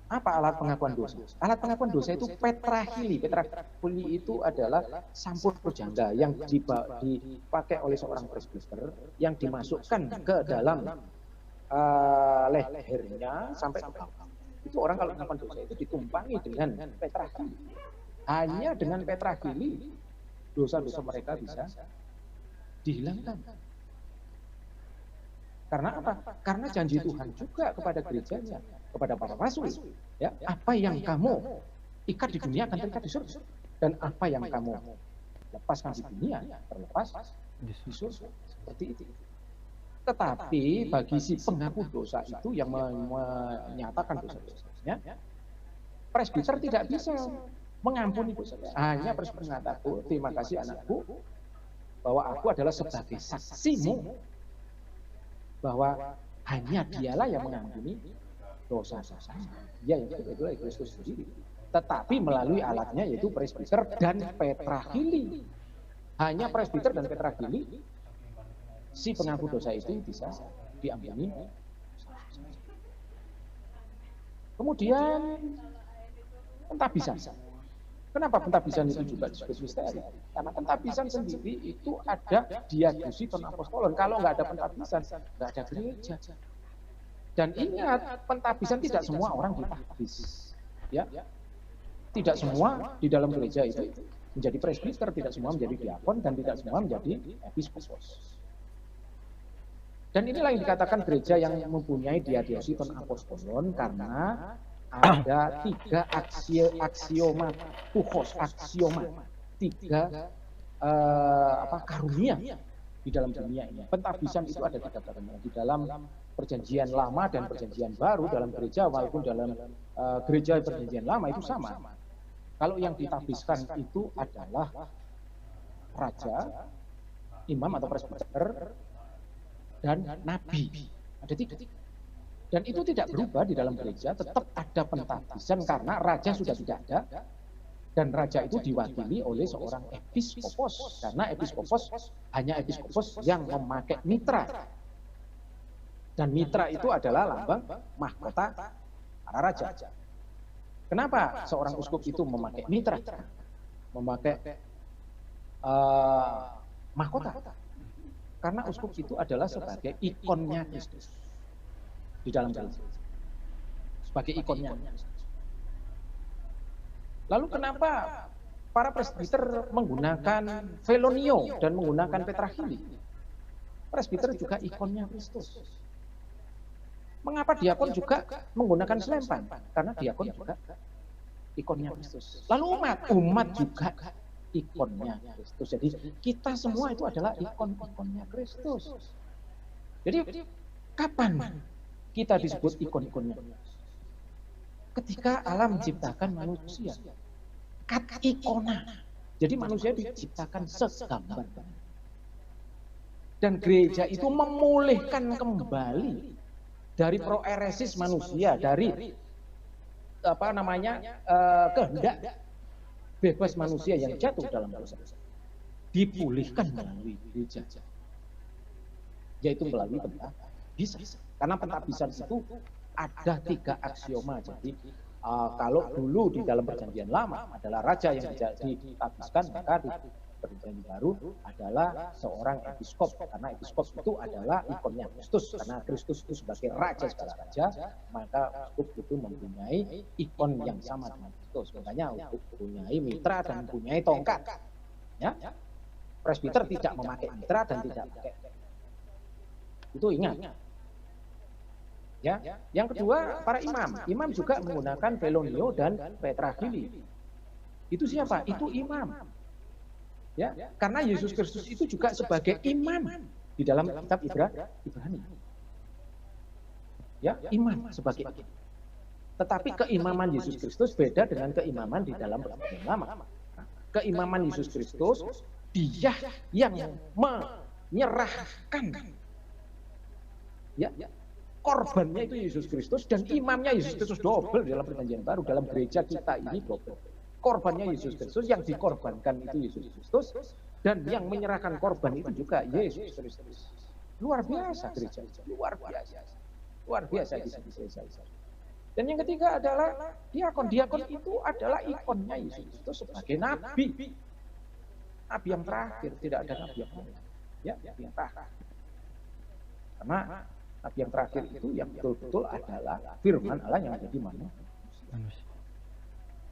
Apa alat pengakuan dosa? Alat pengakuan dosa itu petrahili. Petrahili itu adalah sampur janda yang dipakai oleh seorang presbiter, yang dimasukkan ke dalam lehernya sampai ke bawah. Itu orang kalau pengakuan dosa itu ditumpangi dengan petrahili. Hanya dengan petrahili dosa-dosa mereka bisa dihilangkan. Karena apa? Karena janji Tuhan juga kepada gerejanya, kepada para rasul, ya, apa yang kamu ikat di dunia akan terikat di surga, dan apa yang kamu lepaskan di dunia terlepas di surga. Seperti itu. Tetapi bagi si pengaku dosa itu yang menyatakan dosa-dosanya, presbiter tidak bisa mengampuni dosanya. Hanya presbiter mengatakan, terima kasih anakku, bahwa aku adalah sebagai saksimu, bahwa hanya dialah yang mengampuni dosa-dosanya. Dia yang kedua Kristus sendiri. Tetapi melalui alatnya yaitu presbiter dan petrahili. Hanya presbiter dan petrahili si pengaku dosa itu bisa diampuni. Kemudian pentabisan. Kenapa pentabisan itu juga disebut misteri? Karena pentabisan sendiri itu ada diadusi ton apostolon. Kalau nggak ada pentabisan, nggak ada gereja. Dan ingat, pentabisan tidak semua orang ditabis. Ya, tidak semua di dalam gereja itu menjadi presbiter, tidak semua menjadi diakon, dan tidak semua menjadi episkopos. Dan inilah yang dikatakan gereja yang mempunyai diadosi ton apostolon, karena ada 3 aksioma tuchos, aksioma, 3 karunia di dalam dunia ini. Pentabisan itu ada 3 karunia di dalam perjanjian lama dan perjanjian baru dalam gereja, walaupun dalam gereja perjanjian lama itu sama. Kalau yang ditabiskan itu adalah raja, imam atau presbiter, dan nabi. Ada 3. Dan itu tidak berubah di dalam gereja, tetap ada pentabisan karena raja sudah tidak ada, dan raja itu diwakili oleh seorang episkopos, karena episkopos hanya episkopos yang memakai mitra, dan mitra itu adalah lambang mahkota para raja. Kenapa seorang uskup itu memakai mitra, memakai mahkota? Karena uskup itu adalah sebagai ikonnya Kristus di dalam gereja, sebagai ikonnya. Lalu kenapa para presbiter menggunakan velonio dan menggunakan petrachili? Presbiter juga ikonnya Kristus. Mengapa diakon juga menggunakan selempang? Karena diakon juga ikonnya Kristus. Lalu umat juga ikonnya Kristus. Jadi kita semua itu adalah ikon-ikonnya Kristus. Jadi kapan kita disebut ikon-ikonnya? Ketika Allah menciptakan manusia. Kat ikona. Jadi manusia diciptakan segambar. Dan gereja itu memulihkan kembali dari proeresis manusia, dari kehendak bebas manusia yang jatuh dalam dosa, dipulihkan melalui gereja, yaitu melalui pentabisan. Karena pentabisan itu ada 3 aksioma. Jadi kalau dulu di dalam perjanjian lama adalah raja yang ditabiskan, maka di perjanjian baru adalah seorang episkop, karena episkop itu adalah ikonnya Kristus, karena Kristus itu sebagai raja segala raja, maka episkop itu mempunyai ikon yang sama dengan Kristus. Makanya mempunyai mitra dan mempunyai tongkat. Ya, presbiter tidak memakai mitra dan tidak pakai. Itu ingat. Ya, yang kedua para imam juga menggunakan velonio dan petrachili. Itu siapa? Itu imam. Ya, karena Yesus Kristus itu juga sebagai imam di dalam kitab Ibrani. Ya, imam sebagai imam. Tetapi keimaman Yesus Kristus beda dengan keimaman di dalam perjanjian lama. Keimaman Yesus Kristus, dia yang menyerahkan, ya, korbannya itu Yesus Kristus, dan imamnya Yesus Kristus double dalam perjanjian baru. Dalam gereja kita ini double. Korbannya Yesus Kristus, yang dikorbankan itu Yesus Kristus, dan yang menyerahkan korban itu juga Yesus Kristus. Luar biasa gereja, luar biasa, luar biasa di sini gereja. Dan yang ketiga adalah diakon. Diakon itu adalah ikonnya Yesus Kristus sebagai nabi, nabi yang terakhir. Tidak ada nabi yang lain, ya, nabi yang terakhir. Karena nabi yang terakhir itu yang betul-betul adalah firman Allah yang menjadi manusia.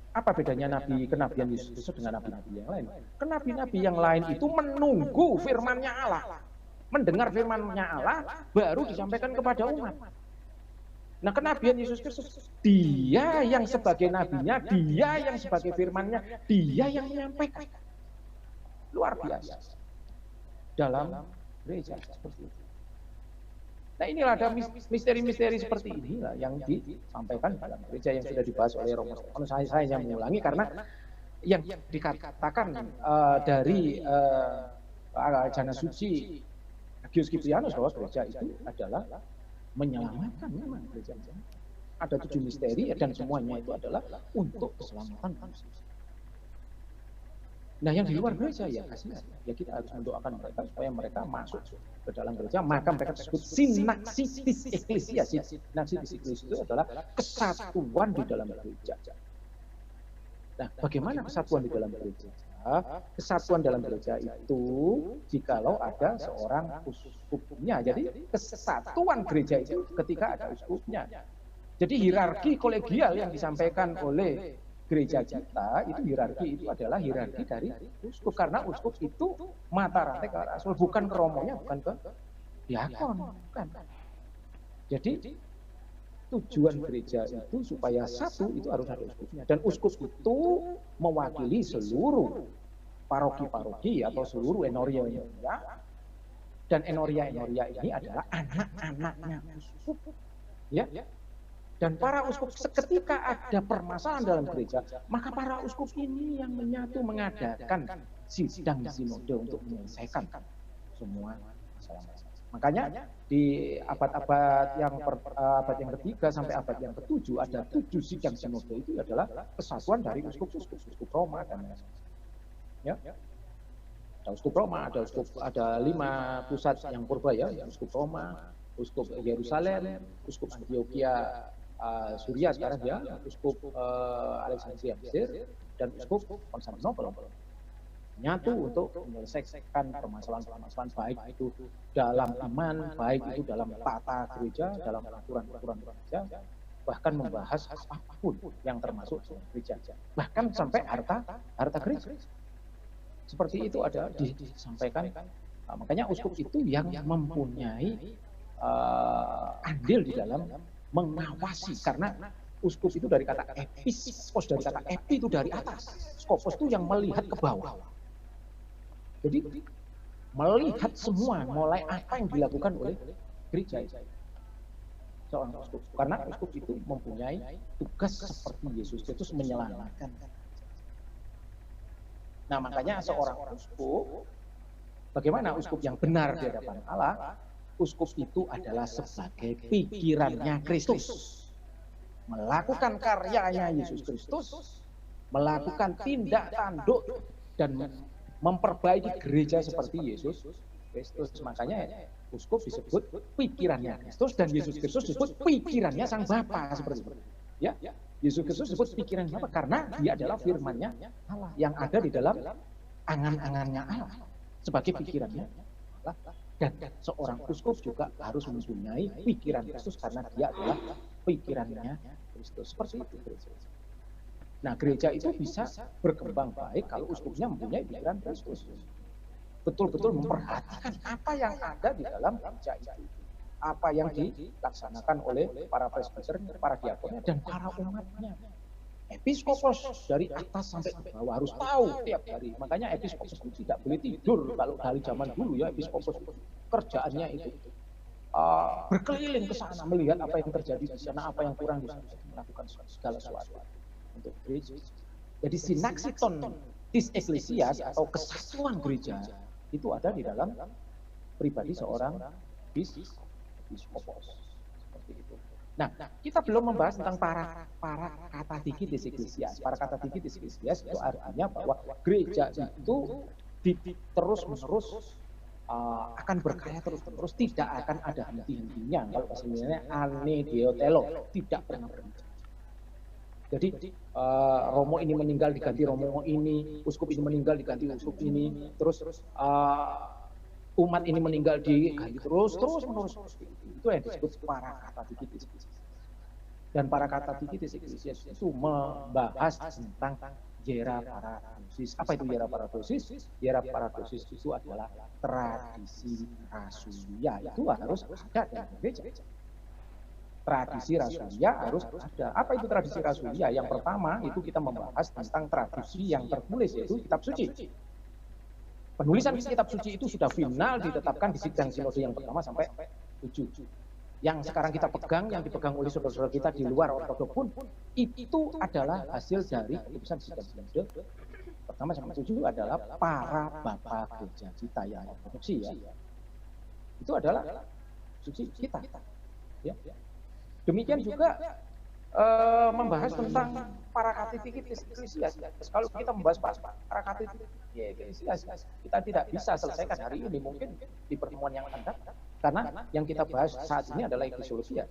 Apa bedanya kenabian Yesus Kristus dengan nabi-nabi yang lain? Kenabi-nabi yang lain itu menunggu firman-Nya Allah, mendengar firman-Nya Allah, baru disampaikan kepada umat. Nah, kenabian Yesus Kristus, dia yang sebagai nabinya, dia yang sebagai firman-Nya, dia yang menyampaikan. Luar biasa dalam gereja seperti itu. Nah, inilah ada misteri-misteri seperti inilah yang disampaikan dalam gereja yang sudah dibahas oleh Romo Stefano. Saya hanya mengulangi karena yang dikatakan dari Jana Suci Agius Kiprianus bahwa gereja itu adalah menyelamatkan, memang gereja. Ada 7 misteri dan semuanya itu adalah untuk keselamatan manusia. Nah, yang di luar gereja ya kasihan. Ya kita harus mendoakan mereka supaya mereka masuk ke dalam gereja. Maka mereka disebut sinaksitis eklesia. Sinaksitis eklesia itu adalah kesatuan di dalam gereja. Nah, bagaimana kesatuan di dalam gereja? Kesatuan dalam gereja itu jikalau ada seorang uskupnya. Jadi kesatuan gereja itu ketika ada uskupnya. Jadi hierarki kolegial yang disampaikan oleh gereja kita itu hierarki itu adalah hierarki dari uskup, karena uskup itu mata rantai ke rasul, bukan ke romonya, bukan ke diakon, bukan. Jadi tujuan gereja itu supaya satu itu harus ada uskupnya, dan uskup itu mewakili seluruh paroki-paroki atau seluruh enoria-enoria, dan enoria-enoria ini adalah anak-anaknya uskup, ya. Dan para uskup seketika ada permasalahan dalam gereja, maka para uskup ini yang menyatu mengadakan sidang sinode untuk menyelesaikan semua masalah-masalah. Makanya di abad-abad yang ketiga sampai abad yang ketujuh ada 7 sidang sinode, itu adalah kesatuan dari uskup Roma dan ya. Ada uskup Roma, ada 5 pusat yang purba ya, uskup Roma, uskup Yerusalem, uskup Antioquia Suria sekarang ya, uskup Alexandria Mesir, dan uskup Konstantinopel nyatu untuk menyelesaikan permasalahan-permasalahan, baik itu dalam iman, baik itu dalam tata gereja, dalam aturan-aturan gereja, bahkan membahas apapun yang termasuk gereja, bahkan sampai harta gereja. Seperti itu ada disampaikan. Makanya uskup itu yang mempunyai andil di dalam mengawasi, karena uskup itu dari kata episkopos, dari kata epi itu dari atas, skopos itu yang melihat ke bawah. Jadi melihat semua, mulai apa yang dilakukan oleh gereja seorang uskup, karena uskup itu mempunyai tugas seperti Yesus Kristus menyelamatkan. Nah, makanya seorang uskup, bagaimana uskup yang benar di hadapan Allah? Uskup itu adalah sebagai pikirannya Kristus, melakukan karyanya Yesus Kristus, melakukan tindak tanduk dan memperbaiki gereja seperti Yesus Kristus. Makanya uskup disebut pikirannya Kristus dan Yesus Kristus disebut pikirannya Sang Bapa, seperti itu. Ya, Yesus Kristus disebut pikirannya apa? Karena dia adalah firman-Nya Allah yang ada di dalam angan-angannya Allah sebagai pikirannya Allah. Dan seorang uskup juga harus mempunyai pikiran Kristus karena dia adalah pikirannya Kristus. Seperti itu gereja. Nah, gereja itu bisa berkembang baik kalau uskupnya mempunyai pikiran Kristus. Betul-betul memperhatikan apa yang ada di dalam gereja itu. Apa yang dilaksanakan oleh para presbiter, para diakonnya, dan para umatnya. Episkopos dari atas sampai ke bawah harus tahu tiap hari. Makanya episkopos itu tidak boleh tidur. Kalau dari zaman dulu ya, episkopos kerjaannya itu berkeliling ke sana, melihat apa yang terjadi di sana, apa yang kurang di sana, melakukan segala sesuatu untuk gereja. Jadi sinaksiton dis ecclesias atau kesatuan gereja itu ada di dalam pribadi seorang episkopos. Seperti itu. Nah, kita belum membahas tentang para katatikitis ecclesias. Para katatikitis ecclesias itu artinya bahwa gereja itu terus-menerus akan berkarya terus-menerus, tidak akan ada henti-hentinya. Kalau bahasanya anediotelo, tidak pernah berhenti. Jadi Romo ini meninggal diganti Romo ini, uskup ini meninggal diganti uskup ini, terus umat ini meninggal diganti terus-menerus. Itu yang disebut para katatikitis. Dan para katatikitis ecclesias itu membahas tentang hieraparosis. Apa itu hieraparosis? Hieraparosis itu adalah tradisi rasulia. Itu harus ada dalam gereja. Tradisi rasulia harus ada. Apa itu tradisi rasulia? Yang pertama itu kita membahas tentang tradisi yang tertulis, yaitu kitab suci. Penulisan kitab suci itu sudah final ditetapkan di sidang sinode yang pertama sampai 7. Yang sekarang kita pegang, yang dipegang oleh saudara-saudara kita di luar ortodok pun, itu adalah hasil dari keputusan sidang sinode pertama sampai 7 adalah para bapak gereja kita yang ortodoksi, ya. Itu adalah suci kita. Ya. Demikian juga membahas tentang para katatikitis ecclesias. Kalau kita membahas para katatikitis ecclesias, kita tidak bisa selesaikan hari ini, mungkin di pertemuan yang akan datang. Karena yang kita bahas saat ini adalah eklesiologia.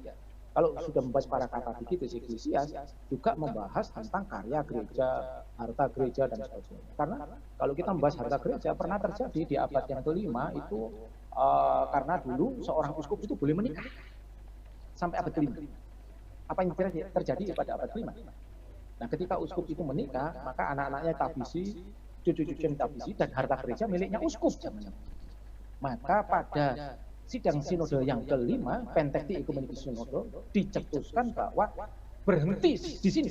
Kalau sudah membahas para katatikitis ecclesias, juga membahas tentang karya gereja, harta gereja, dan sebagainya. Karena kalau kita membahas harta gereja, pernah terjadi di abad yang kelima itu, karena dulu seorang uskup itu boleh menikah sampai abad kelima. Apa yang terjadi pada abad kelima? Nah, ketika uskup itu menikah, maka anak-anaknya tabisi, cucu-cucunya tabisi, dan harta gereja miliknya uskup. Maka pada sidang sinode yang kelima, Pentekti Ekumenikis Sinode, dicetuskan bahwa berhenti di sini.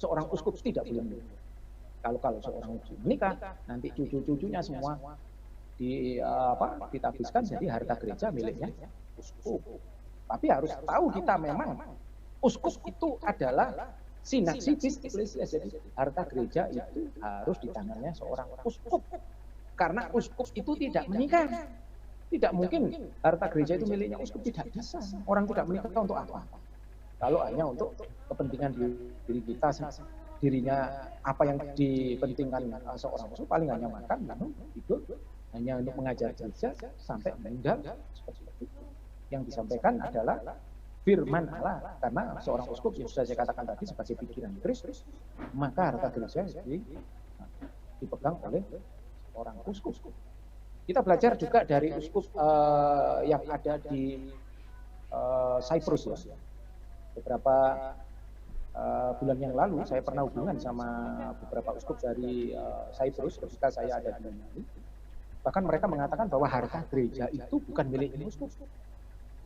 Seorang uskup tidak boleh menikah. Kalau seorang uskup menikah, nanti cucu-cucunya semua ditabiskan jadi harta gereja miliknya uskup. Tapi harus tahu kita memang uskup itu adalah sinaksitis ecclesias. Jadi harta gereja itu harus di tangannya seorang uskup. Karena uskup itu tidak menikah. Tidak mungkin harta gereja itu miliknya uskup, tidak bisa. Orang tidak menikah untuk apa? Kalau hanya untuk kepentingan diri kita, dirinya apa yang dipentingkan seorang uskup, paling hanya makan, minum, tidur, hanya untuk mengajar gereja sampai meninggal. Seperti itu. Yang disampaikan adalah firman Allah, karena seorang uskup yang sudah saya katakan tadi sebagai pikiran Kristus, maka harta gereja dipegang oleh orang uskup. Kita belajar juga dari uskup yang ada di Cyprus, ya. Beberapa bulan yang lalu saya pernah hubungan sama beberapa uskup dari Cyprus ketika saya ada di Mali. Bahkan mereka mengatakan bahwa harta gereja itu bukan milik uskup,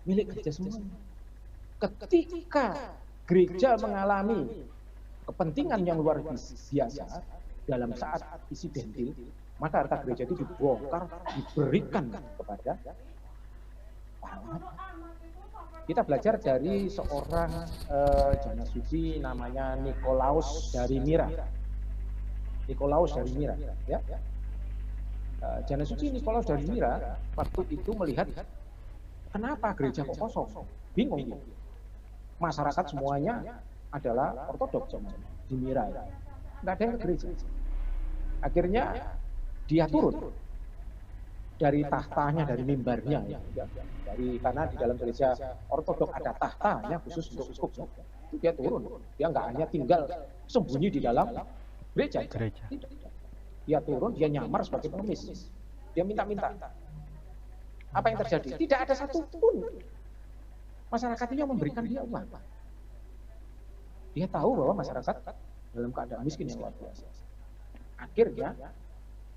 milik gereja semua. Ketika gereja mengalami kepentingan yang luar biasa dalam saat insidentil, maka harta gereja itu dibongkar, diberikan kepada pahlawan. Kita belajar dari seorang jana suci namanya Nikolaus dari Mira. Nikolaus dari Mira, ya. Jana suci Nikolaus dari Mira waktu itu melihat kenapa gereja kok kosong, bingung dia. Masyarakat semuanya adalah ortodoks di Mira, nggak ada yang ke gereja. Akhirnya dia turun dari tahtanya, dari mimbarnya, ya. Karena di dalam gereja ortodoks ada tahtanya khusus untuk uskup, itu dia turun. Dia nggak hanya tinggal sembunyi di dalam gereja. Dia turun, dia nyamar sebagai pengemis. Dia minta-minta. Apa yang terjadi? Tidak ada satupun masyarakat ini yang memberikan dia uang. Dia tahu bahwa masyarakat dalam keadaan miskin yang luar biasa. Akhirnya,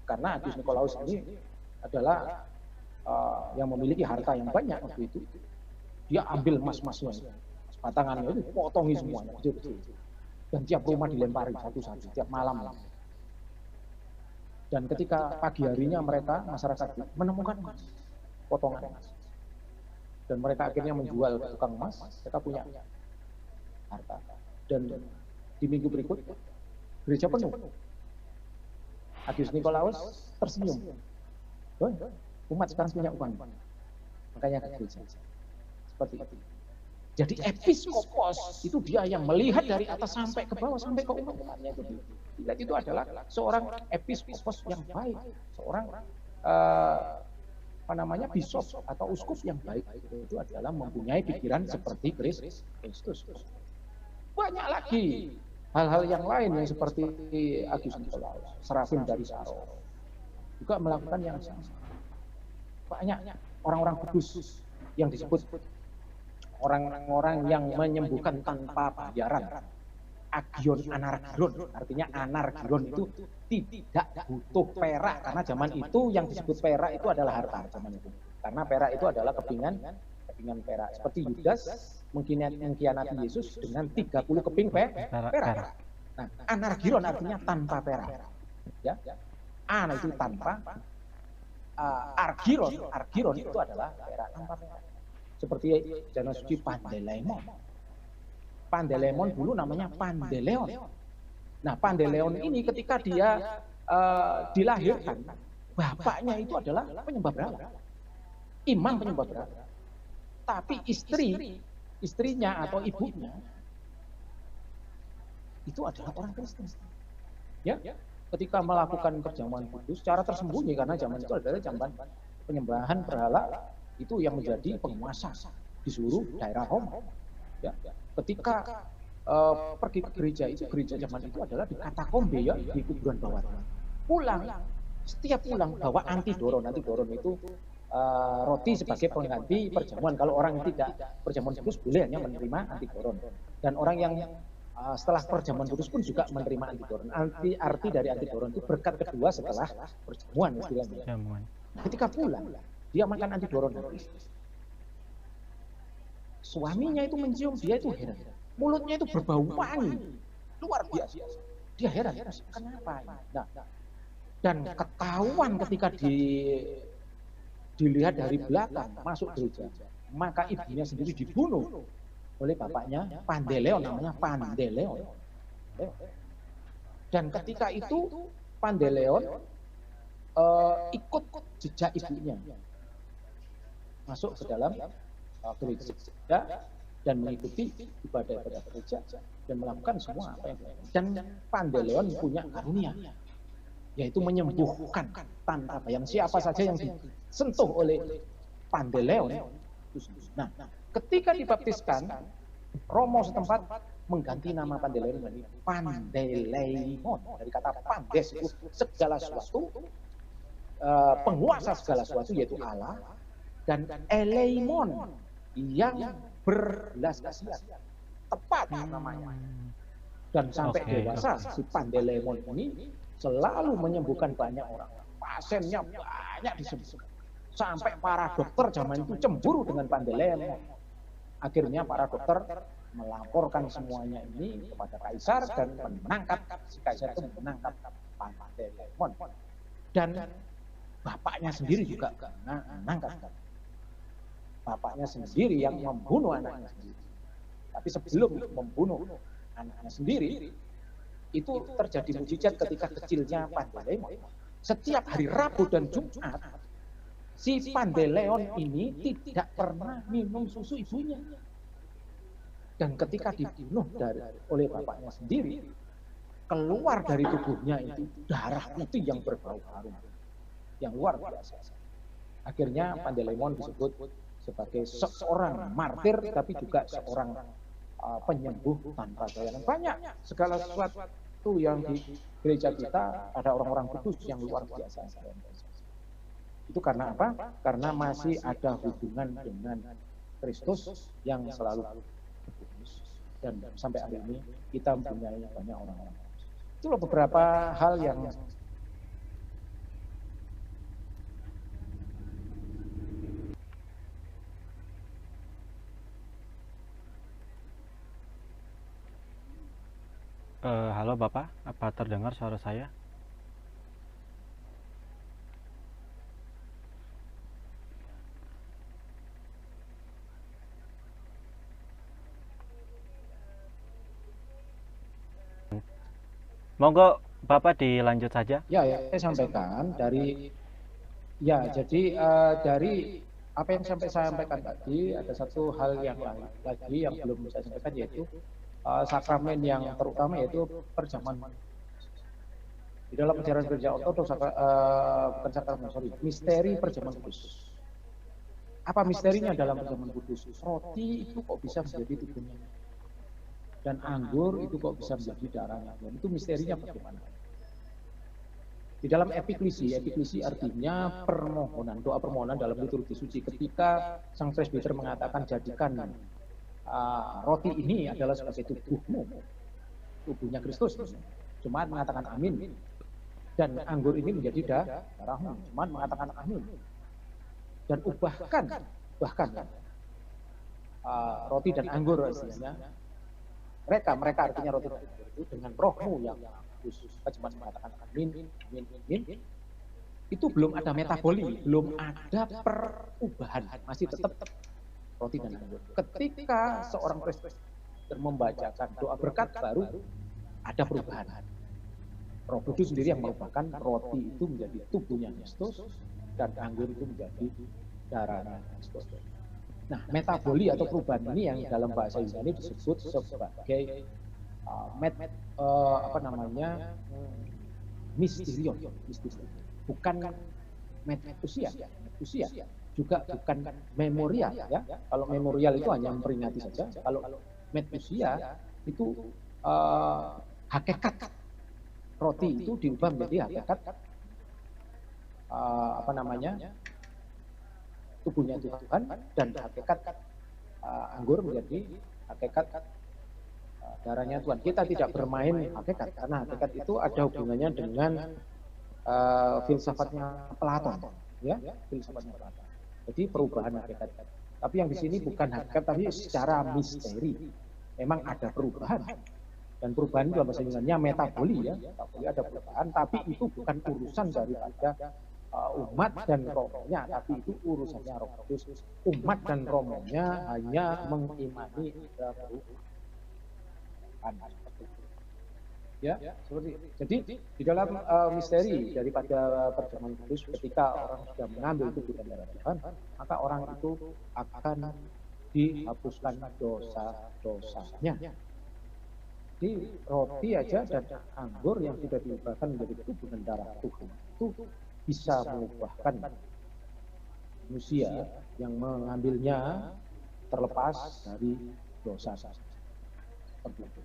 karena Agius Nikolaus ini adalah yang memiliki harta yang banyak waktu itu, dia ambil emas-emasnya, batangannya itu potongi semuanya, kecil-kecil. Dan tiap rumah dilempari satu-satu, tiap malam. Dan ketika pagi harinya mereka, masyarakat menemukan emas, potongan emas. Dan mereka akhirnya menjual ke tukang emas, mereka punya harta. Dan di minggu berikut, gereja penuh. Agius Nikolaus tersenyum. Umat sekarang punya uang, makanya ke gereja. Seperti itu. Jadi episkopos itu dia yang melihat dari atas sampai ke bawah, sampai ke umat-umatnya itu. Dilihat itu adalah seorang episkopos yang baik, seorang bisop atau uskup yang baik. Itu adalah mempunyai pikiran seperti Kristus. Banyak lagi hal-hal yang lain yang seperti Agius Nikolaus, Serafim dari Saros, juga melakukan yang sama. Banyak orang-orang kudus yang disebut orang-orang yang menyembuhkan tanpa bayaran. Agion anargiron, artinya anargiron itu tidak butuh perak, karena zaman itu yang disebut perak itu adalah harta zaman itu. Karena perak itu adalah kepingan perak. Seperti Yudas mengkhianati Yesus dengan 30 keping perak. Nah, anargiron artinya tanpa perak. Ya. Ana itu tanpa, argiron itu adalah perak tanpa perak. Seperti jana suci Pandeleimon. Pandeleimon dulu namanya Pandeleon. Nah, Pandeleon ini ketika dia dilahirkan, bapaknya itu adalah penyembah berhala, imam penyembah berhala. Tapi istrinya atau ibunya itu adalah orang Kristen. Ya, ketika melakukan perjamuan kudus secara tersembunyi, karena zaman itu adalah zaman penyembahan berhala itu yang menjadi penguasa di seluruh daerah Roma. Ya, ketika pergi ke gereja itu, gereja zaman itu adalah di katakombe, ya, di kuburan bawah. Setiap pulang bawa antidoron. Antidoron itu roti sebagai pengganti perjamuan. Kalau orang tidak perjamuan kudus boleh hanya menerima antidoron. Dan orang yang setelah perjamuan kudus pun juga menerima antidoron. Arti dari antidoron itu berkat kedua setelah perjamuan istilahnya. Ketika pulang dia makan antidoron. Suaminya itu mencium, dia itu heran. Mulutnya itu berbau wangi, luar biasa. Dia heran, kenapa? Nah, dan ketahuan ketika dilihat dari belakang masuk gereja, maka ibunya sendiri dibunuh oleh bapaknya Pandeleon, namanya Pandeleon. Dan ketika itu Pandeleon ikut jejak ibunya masuk ke dalam gereja dan mengikuti ibadah gereja dan melakukan semua apa yang dilakukan. Dan Pandeleon punya karunia, yaitu menyembuhkan tanpa bayang siapa saja yang disentuh oleh Pandeleon. Nah, ketika dibaptiskan, Romo setempat mengganti nama Pandeleon menjadi Pandeleimon, dari kata pandes itu segala sesuatu, penguasa segala sesuatu yaitu Allah, dan Eleimon yang berbelas kasihan, tepat namanya. Dan sampai Oke. dewasa si Pandelemon ini selalu menyembuhkan banyak orang. Pasiennya banyak disembuhkan. Sampai para dokter zaman itu cemburu dengan Pandelemon. Akhirnya para dokter melaporkan semuanya ini kepada kaisar dan menangkap, si kaisar itu menangkap Pandelemon. Dan bapaknya sendiri juga menangkap. Bapaknya sendiri yang membunuh anaknya sendiri. Tapi sebelum membunuh anaknya sendiri, itu terjadi mujizat ketika kecilnya Pandelemon. Setiap hari Rabu dan Jumat, si Pandeleon ini tidak pernah minum susu ibunya. Dan ketika dibunuh oleh bapaknya sendiri, keluar dari tubuhnya itu darah putih yang berbau harum, yang luar biasa. Akhirnya Pandelemon disebut sebagai seorang martir, tapi juga seorang penyembuh tanpa bayaran. Banyak segala sesuatu yang di gereja kita ada orang-orang kudus yang luar biasa. Itu karena apa? Karena masih ada hubungan dengan Kristus yang selalu kudus. Dan sampai hari ini kita mempunyai banyak orang-orang. Itulah beberapa hal yang Halo Bapak, apa terdengar suara saya? Monggo Bapak dilanjut saja. ya saya sampaikan dari jadi dari apa yang sampai saya sampaikan tadi, ada satu hal yang lagi yang belum saya sampaikan, yaitu sakramen yang terutama, yaitu perjamuan. Di dalam ajaran gereja ortodoks, bukan sakramen, misteri perjamuan kudus. Apa misterinya dalam perjamuan kudus? Roti itu kok bisa menjadi tubuhnya, dan anggur itu kok bisa menjadi darahnya. Dan itu misterinya bagaimana? Di dalam epiklesi artinya permohonan, doa permohonan dalam liturgi suci. Ketika sang presbiter mengatakan jadikan roti ini adalah sebagai tubuhmu, tubuhnya Kristus, Jemaat mengatakan amin. Dan anggur ini menjadi darahmu, Jemaat mengatakan amin. Dan bahkan roti dan anggur istilahnya, mereka artinya roti dan anggur itu dengan rohmu yang khusus, cuma mengatakan amin. Itu belum ada metaboli, belum ada perubahan, masih tetap roti dan anggur. Ketika seorang presbiter membacakan doa berkat, baru ada perubahan. Roh Kudus sendiri yang merupakan roti itu menjadi tubuhnya Kristus dan anggur itu menjadi darahnya Kristus. Nah, metaboli atau perubahan ini yang dalam bahasa Yunani disebut sebagai misterion, bukan metusia, juga bukan memorial ya. Kalau memorial itu hanya memperingati saja. Kalau metusia itu hakikat roti itu diubah menjadi hakikat tubuhnya Tuhan, dan hakikat anggur menjadi hakikat darahnya Tuhan. Kita tidak bermain hakikat, karena hakikat itu ada hubungannya dengan filsafatnya Platon, ya, filsafatnya Platon. Jadi perubahan hakikat. Tapi yang di sini bukan hakikat, tapi secara misteri. Memang ada perubahan. Dan perubahan itu dalam bahasa Yunani metaboli, ya. Metaboli ada perubahan, tapi itu bukan urusan daripada umat dan romonya, tapi itu urusannya Roh Kudus. Umat dan romonya hanya mengimani ada perubahan. Ya, seperti itu. Jadi di dalam misteri daripada perjamuan kudus, ketika orang sudah mengambil tubuh dan darah Tuhan, maka orang itu akan dihapuskan dosa-dosanya. Jadi roti aja dan anggur yang sudah diubahkan menjadi tubuh dan darah Tuhan itu bisa mengubahkan manusia yang mengambilnya terlepas dari dosa. Seperti itu.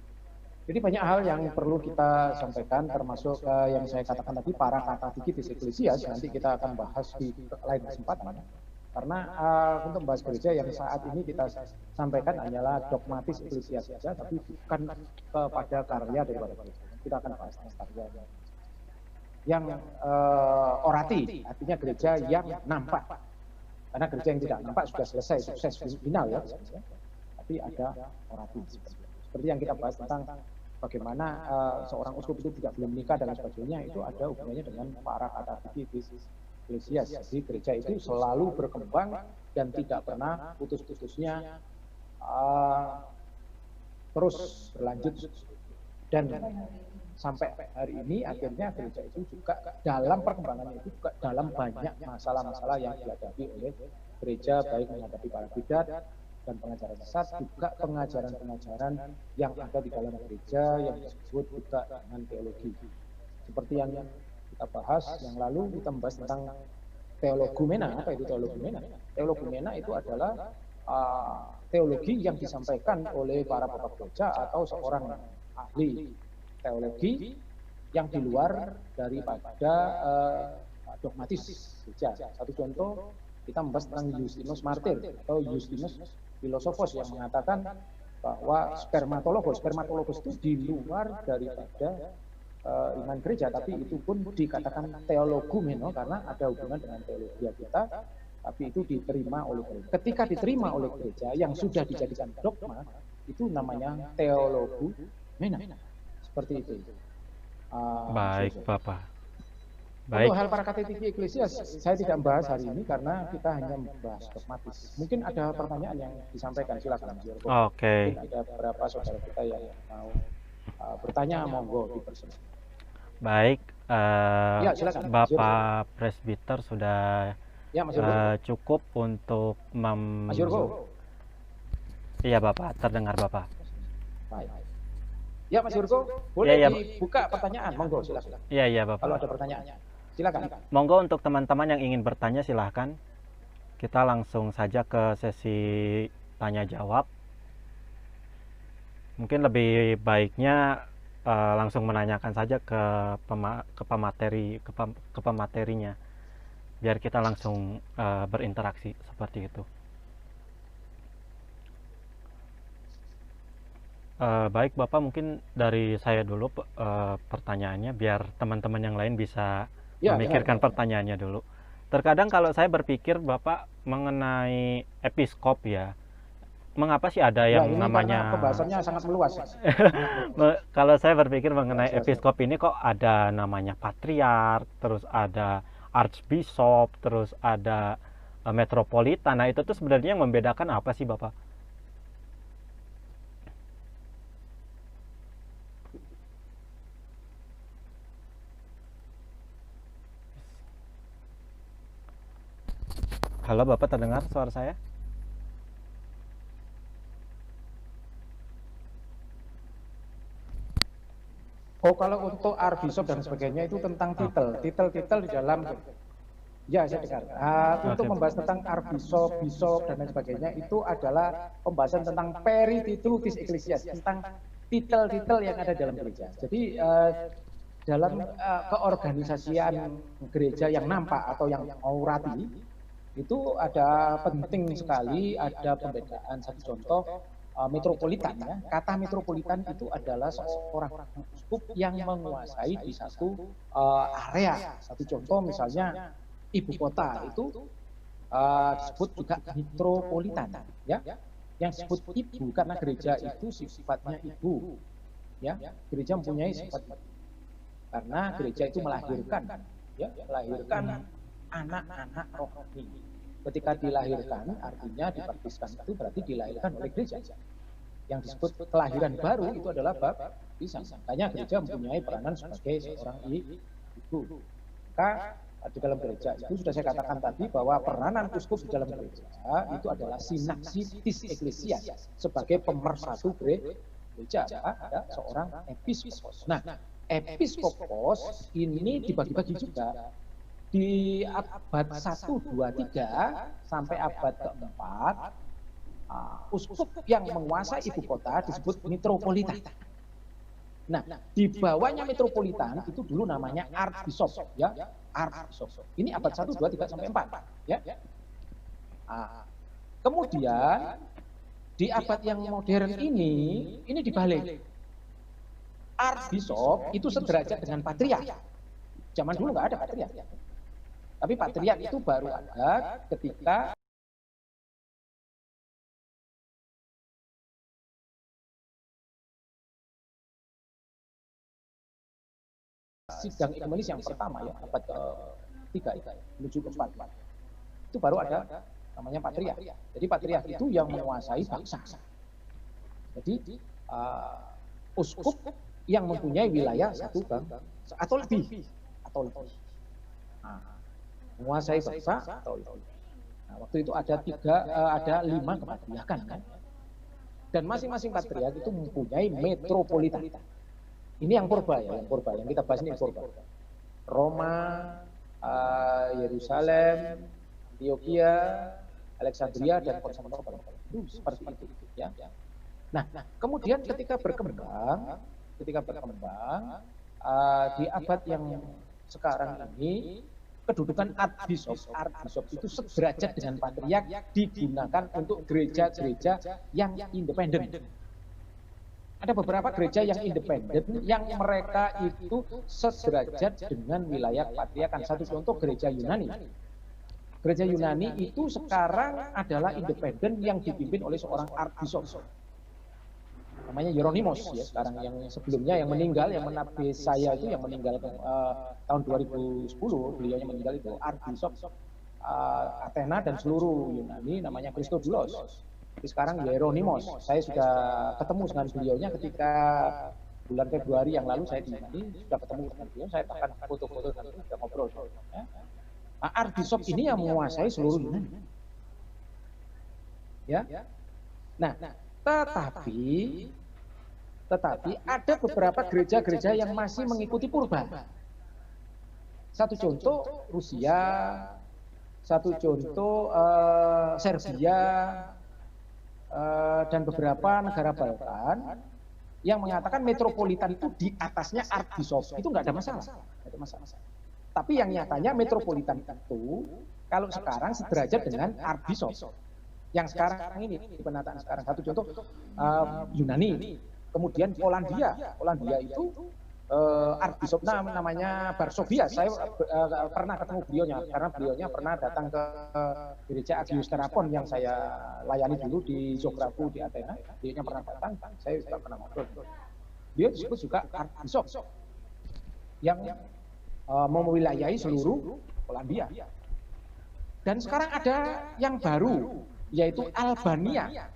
Jadi banyak hal yang perlu kita sampaikan, termasuk yang saya katakan tadi, para katatikis eklesias. Nanti kita akan bahas di lain kesempatan. Karena untuk membahas gereja yang saat ini kita sampaikan hanyalah dogmatis eklesias saja, tapi bukan kepada karya daripada gereja. Kita akan bahas tentang karya yang orati, artinya gereja yang nampak. Karena gereja yang tidak nampak sudah selesai, sukses final ya. Tapi ada orati. Seperti yang kita bahas tentang bagaimana seorang uskup itu tidak boleh menikah dan sebagainya, itu ada hubungannya dengan para katekistis eklesias. Jadi gereja itu selalu berkembang dan tidak pernah putus-putusnya terus berlanjut, dan sampai hari ini akhirnya gereja itu juga dalam perkembangannya itu juga dalam banyak masalah-masalah yang dihadapi oleh gereja, baik menghadapi para bidat dan pengajaran sesat, juga pengajaran-pengajaran yang ada di dalam gereja yang disebut juga dengan teologi. Seperti yang kita bahas yang lalu, kita membahas tentang teologumena. Apa itu teologumena? Teologumena itu adalah teologi yang disampaikan oleh para bapak gereja atau seorang ahli teologi yang di luar daripada dogmatis gereja. Satu contoh, kita membahas tentang Justinus Martir atau Justinus Filosofos yang mengatakan bahwa spermatologos itu di luar daripada iman gereja, tapi itu pun dikatakan teologumeno karena ada hubungan dengan teologi kita, tapi itu diterima oleh gereja. Ketika diterima oleh gereja yang sudah dijadikan dogma, itu namanya teologumena. Seperti itu. Baik, Bapak. Untuk Baik. hal para katekistis eklesias, saya tidak membahas hari ini karena kita hanya membahas dogmatis. Mungkin ada pertanyaan yang disampaikan, silakan. Oke. Mungkin ada beberapa saudara kita yang mau bertanya, monggo dipersilakan. Baik, Ya, silakan. Bapak Presbiter sudah Ya, Mas Yurko. cukup untuk Mas Yurko. Iya, Bapak, terdengar Bapak. Baik. Ya, Mas Yurko, boleh Ya, ya. dibuka pertanyaan, monggo silakan. Iya, iya, Bapak. Kalau ada pertanyaan, silakan. Monggo untuk teman-teman yang ingin bertanya silahkan. Kita langsung saja ke sesi tanya jawab. Mungkin lebih baiknya langsung menanyakan saja ke pematerinya, biar kita langsung berinteraksi seperti itu. Baik Bapak, mungkin dari saya dulu pertanyaannya, biar teman-teman yang lain bisa memikirkan pertanyaannya dulu. Terkadang kalau saya berpikir Bapak mengenai episkop ya, mengapa sih ada yang ini namanya pembahasannya sangat meluas. Kalau saya berpikir mengenai episkop ini kok ada namanya patriark, terus ada archbishop, terus ada metropolitan. Nah, itu tuh sebenarnya yang membedakan apa sih Bapak? Halo Bapak, terdengar suara saya? Oh, kalau untuk archbishop dan sebagainya itu tentang titel di dalam. Ya, saya dengar. Untuk membahas tentang archbishop, bishop dan lain sebagainya itu adalah pembahasan tentang perititulutis eklesias, tentang titel-titel yang ada dalam gereja. Jadi dalam keorganisasian gereja yang nampak atau yang aurati itu ada penting sekali, ada pembedaan. Satu contoh, metropolitan ya. Kata metropolitan itu adalah seorang uskup yang menguasai di satu area. Satu contoh misalnya ibu kota itu disebut juga metropolitan ya. Yang disebut ibu karena gereja itu sifatnya ibu ya. Gereja mempunyai sifat karena gereja itu melahirkan ya, melahirkan anak-anak rohani. Ketika dilahirkan, artinya dibaptiskan itu berarti dilahirkan oleh gereja. Yang disebut kelahiran baru itu adalah baptisan. Makanya gereja mempunyai peranan sebagai seorang ibu. Maka di dalam gereja itu sudah saya katakan tadi bahwa peranan uskup di dalam gereja itu adalah sinaksitis eklesias sebagai pemersatu gereja. Ada seorang episkopos. Nah, episkopos ini dibagi-bagi juga. Di abad 1, 2, 3 sampai abad ke-4, uskup yang menguasai ibu kota disebut metropolitan. Nah, di bawahnya metropolitan itu dulu namanya archbishop ya, archbishop. Ini abad 1, 2, 3 sampai 4 ya. Nah, kemudian di abad yang modern ini dibalik. Archbishop itu sederajat dengan patriark. Zaman dulu nggak ada patriark. Tapi patriark itu baru ada ketika sidang ekumenis yang pertama ya, abad ke-3 menuju ke-4. Itu baru ada namanya patriark. Jadi patriark itu yang menguasai bangsa. Jadi uskup yang mempunyai wilayah satu bangsa atau lebih. Nah, menguasai bangsa atau lebih. Nah, waktu itu ada 5 kepatriarkan kan. Dan masing-masing patriark itu mempunyai metropolitan. Ini yang purba ya, yang kita bahas ini purba. Roma, Yerusalem, Antioquia, Alexandria dan Konstantinopel. Itu seperti itu ya. Nah, kemudian ketika berkembang di abad yang sekarang ini, kedudukan archbishop itu sederajat dengan patriark digunakan untuk gereja-gereja yang independen. Ada beberapa gereja yang independen yang mereka itu sederajat dengan wilayah patriarkan. Satu contoh gereja Yunani. Gereja Yunani itu sekarang adalah independen yang dipimpin oleh seorang archbishop. Namanya Hieronymus ya, sekarang yang sebelumnya yang meninggal, yang menabi saya itu yang meninggal tahun 2010, beliaunya meninggal itu archbishop Athena dan seluruh Yunani namanya Christodoulos. Tapi sekarang Hieronymus, saya sudah ketemu dengan beliaunya ketika bulan Februari yang lalu saya di Yunani, sudah ketemu dengan beliau, saya bahkan foto-foto dan sudah ngobrol. Ya. Nah, archbishop ini yang menguasai seluruh Yunani. Ya. Nah, tetapi ada beberapa gereja-gereja yang masih mengikuti purba. Satu contoh Rusia, satu contoh Serbia, dan beberapa negara Balkan yang mengatakan metropolitan itu di atasnya archbishop, itu nggak ada masalah. Tapi yang nyatanya metropolitan itu kalau sekarang sederajat dengan archbishop. Yang sekarang ini di penataan sekarang, satu contoh Yunani, kemudian Polandia itu archbishop namanya Varsovia. Saya pernah ketemu beliaunya karena beliaunya pernah datang ke gereja Agios Therapon yang saya layani dulu di Zografu di Athena. Beliaunya pernah datang, saya juga pernah ngobrol. Beliau disebut juga archbishop yang mewilayahi seluruh Polandia. Dan sekarang ada yang baru, yaitu Albania,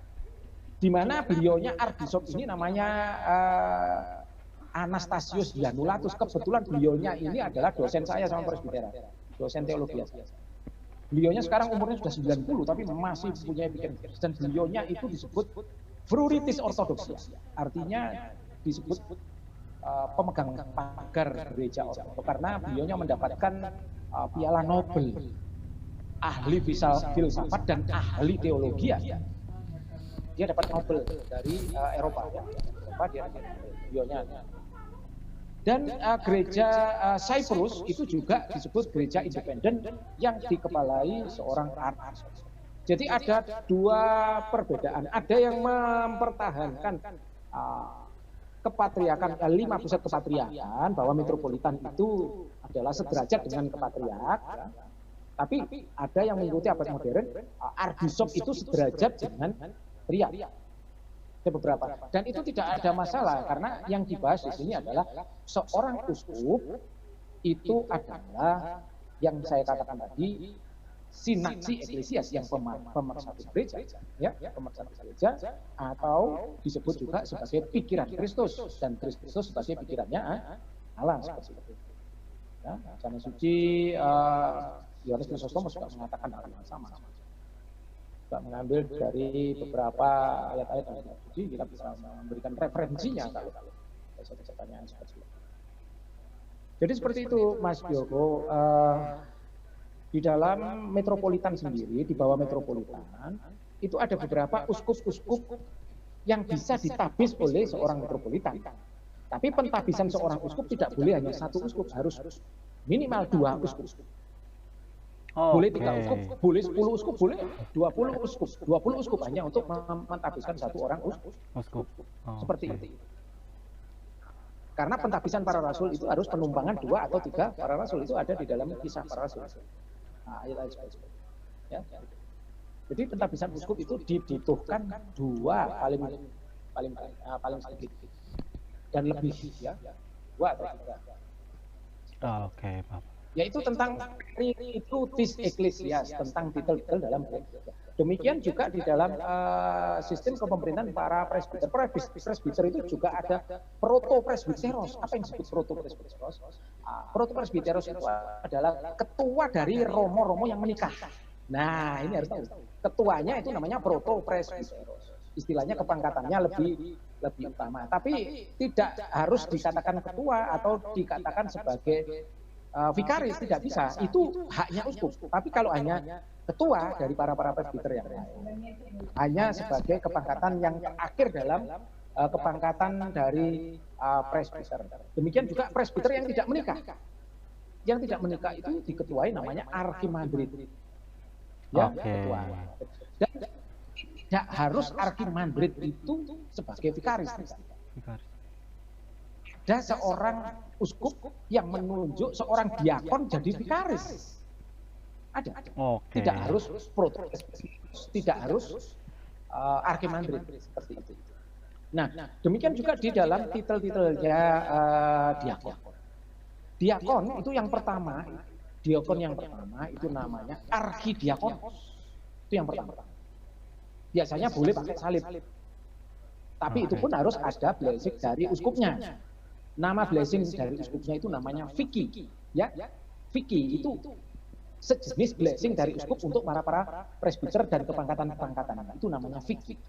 di mana beliaunya archbishop ini namanya Anastasius Yanulatus. Kebetulan beliaunya ini adalah dosen saya sama presbitera, dosen teologi. Beliaunya sekarang umurnya sudah 90 tapi masih punya pikiran. Dan beliaunya itu disebut Vruritis Ortodoksia, artinya disebut pemegang pagar gereja ortodoks karena beliaunya mendapatkan piala Nobel, ahli filsafat dan ahli teologi. Dia dapat Nobel dari Eropa ya. Beliaunya. Dan gereja Cyprus itu juga disebut gereja independen yang dikepalai seorang archbishop. Jadi ada 2 perbedaan. Ada yang mempertahankan kepatriarkan, 5 pusat kepatriarkan, bahwa metropolitan itu adalah sederajat dengan kepatriark. Ya. Tapi ada yang mengikuti abad modern, archbishop itu sederajat dengan patriark. Ada beberapa, dan itu tidak ada masalah karena yang dibahas di sini adalah seorang uskup itu adalah yang saya katakan tadi sinaksi eklesias, yang pemersatu gereja, ya, pemersatu gereja, atau disebut juga sebagai pikiran Kristus, dan Kristus sebagai pikirannya Allah, seperti itu. Ya, Jana Suci Yohanes Chrysostomus juga mengatakan hal yang sama. Mengambil dari beberapa ayat-ayat yang suci, kita bisa memberikan referensinya kalau saya pertanyaan seperti itu. Jadi seperti itu Mas Joko, di dalam metropolitan sendiri, di bawah metropolitan itu ada beberapa uskup-uskup yang bisa ditabis oleh seorang metropolitan. Tapi pentabisan seorang uskup tidak boleh hanya 1 uskup, harus minimal 2 uskup. Boleh Oke. 3 uskup, boleh 10 uskup, boleh 20 uskup. 20 uskup hanya untuk mentahbiskan 1 orang Uskup. seperti Oke. itu. Karena pentahbisan para rasul itu harus penumpangan 2 atau 3 para rasul, itu ada di dalam kisah para rasul. Nah, ayat-ayat seperti itu. Ya. Jadi pentahbisan uskup itu dibutuhkan 2 paling sedikit dan lebih, ya, 2 atau 3. Oke, Bapak. Yaitu tentang Ritutis Ecclesias, tentang titel-titel dalam gereja. Demikian juga di dalam sistem kepemerintahan para presbiter. Presbiter itu juga ada proto-presbiteros. Apa yang disebut proto-presbiteros? Proto-presbiteros itu adalah ketua dari romo-romo yang menikah. Nah, ini harus tahu. Ketuanya itu namanya proto-presbiteros. Istilahnya kepangkatannya lebih utama. Tapi tidak harus dikatakan ketua atau dikatakan sebagai vikaris, tidak bisa. Itu haknya uskup. Tapi kalau hanya ketua dari para presbiter yang lain, hanya sebagai kepangkatan yang terakhir dalam kepangkatan dari presbiter. Demikian juga presbiter yang tidak menikah. Yang tidak menikah itu diketuai namanya arkimandrit. Ya, ketua. Dan tidak harus arkimandrit itu sebagai vikaris. Ada seorang uskup yang menunjuk seorang diakon jadi vikaris. Ada. Oke. Tidak harus tidak harus arkimandrit seperti itu. Nah, demikian juga di dalam titel-titelnya diakon. Diakon itu yang pertama, diakon yang pertama itu namanya arkidiakon. Itu yang pertama. Biasanya boleh pakai salib. Tapi itu pun harus ada blessing dari uskupnya. Nama blessing dari uskupnya itu namanya Vicky, ya. Vicky itu sejenis blessing dari uskup untuk para presbiter dan kepangkatan-kepangkatan. Itu namanya Vicky.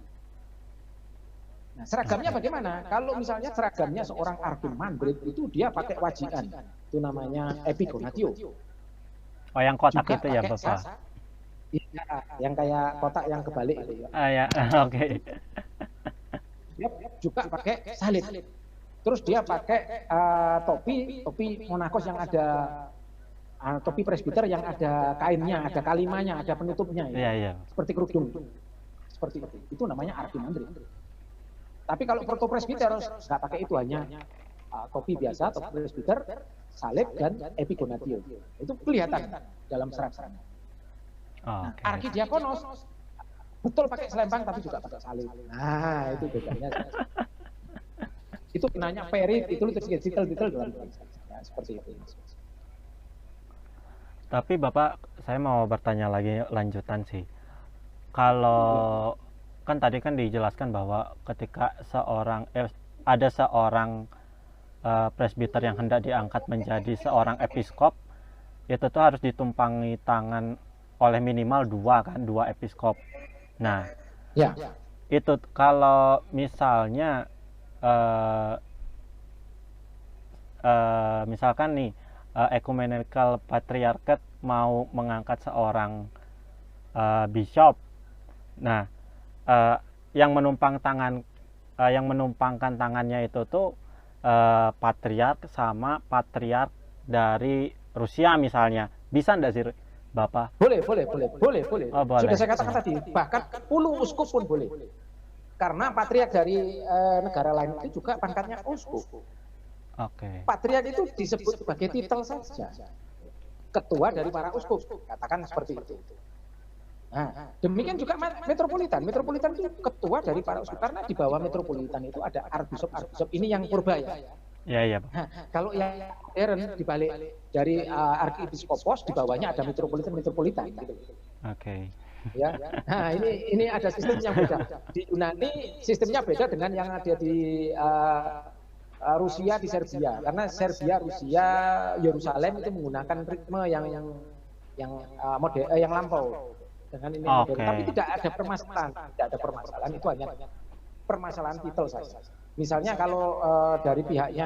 Nah, seragamnya bagaimana? Kalau misalnya seragamnya seorang arkimandrit itu dia pakai wajikan. Itu namanya epigonatio. Oh, yang kotak Juga itu ya, Bapak? Iya, yang kayak kotak yang kebalik itu ya. Ya, oke. Dia juga pakai salib. Terus dia pakai topi monakos yang ada topi presbiter yang ada kainnya, ada kalimanya, ada penutupnya. Iya, iya. Seperti kerudung. Seperti itu. Itu namanya arkimandrit. Tapi kalau proto presbiter nggak pakai itu, hanya topi biasa, topi presbiter, salib dan epigonatio. Itu kelihatan dalam seragam. Nah, arkidiakonos betul pakai selempang tapi juga pakai salib. Nah, itu bedanya. Itu nanya perit, itu titel dalam ya, seperti itu. Tapi Bapak, saya mau bertanya lagi lanjutan sih. Kalau kan tadi kan dijelaskan bahwa ketika ada seorang presbiter yang hendak diangkat menjadi seorang episkop, itu tuh harus ditumpangi tangan oleh minimal 2 episkop. Nah, ya. Itu kalau misalnya misalkan nih ecumenical patriarchate mau mengangkat seorang bishop, nah yang menumpangkan tangannya itu tuh patriark sama patriark dari Rusia misalnya, bisa enggak sih Bapak? Boleh. Oh, boleh. Sudah saya katakan tadi, bahkan 10 uskup pun boleh. Karena patriark dari negara lain itu juga pangkatnya uskup. Oke. Patriark itu disebut sebagai titel saja. Ketua dari para uskup, katakan seperti itu. Nah, demikian juga metropolitan. Metropolitan itu ketua dari para uskup, karena di bawah metropolitan itu ada archbishop. Ini yang purba ya. Iya. Nah, kalau yang modern dibalik dari archiepiskopos, di bawahnya ada metropolitan gitu. Oke. Ya. Nah, ini ada sistem yang beda. Di Yunani sistemnya beda dengan yang ada di Rusia, di Serbia. Karena Serbia, Rusia, Yerusalem itu menggunakan ritme yang lampau. Dengan ini modern. Tapi tidak ada permasalahan, itu hanya permasalahan titel saja. Misalnya kalau dari pihaknya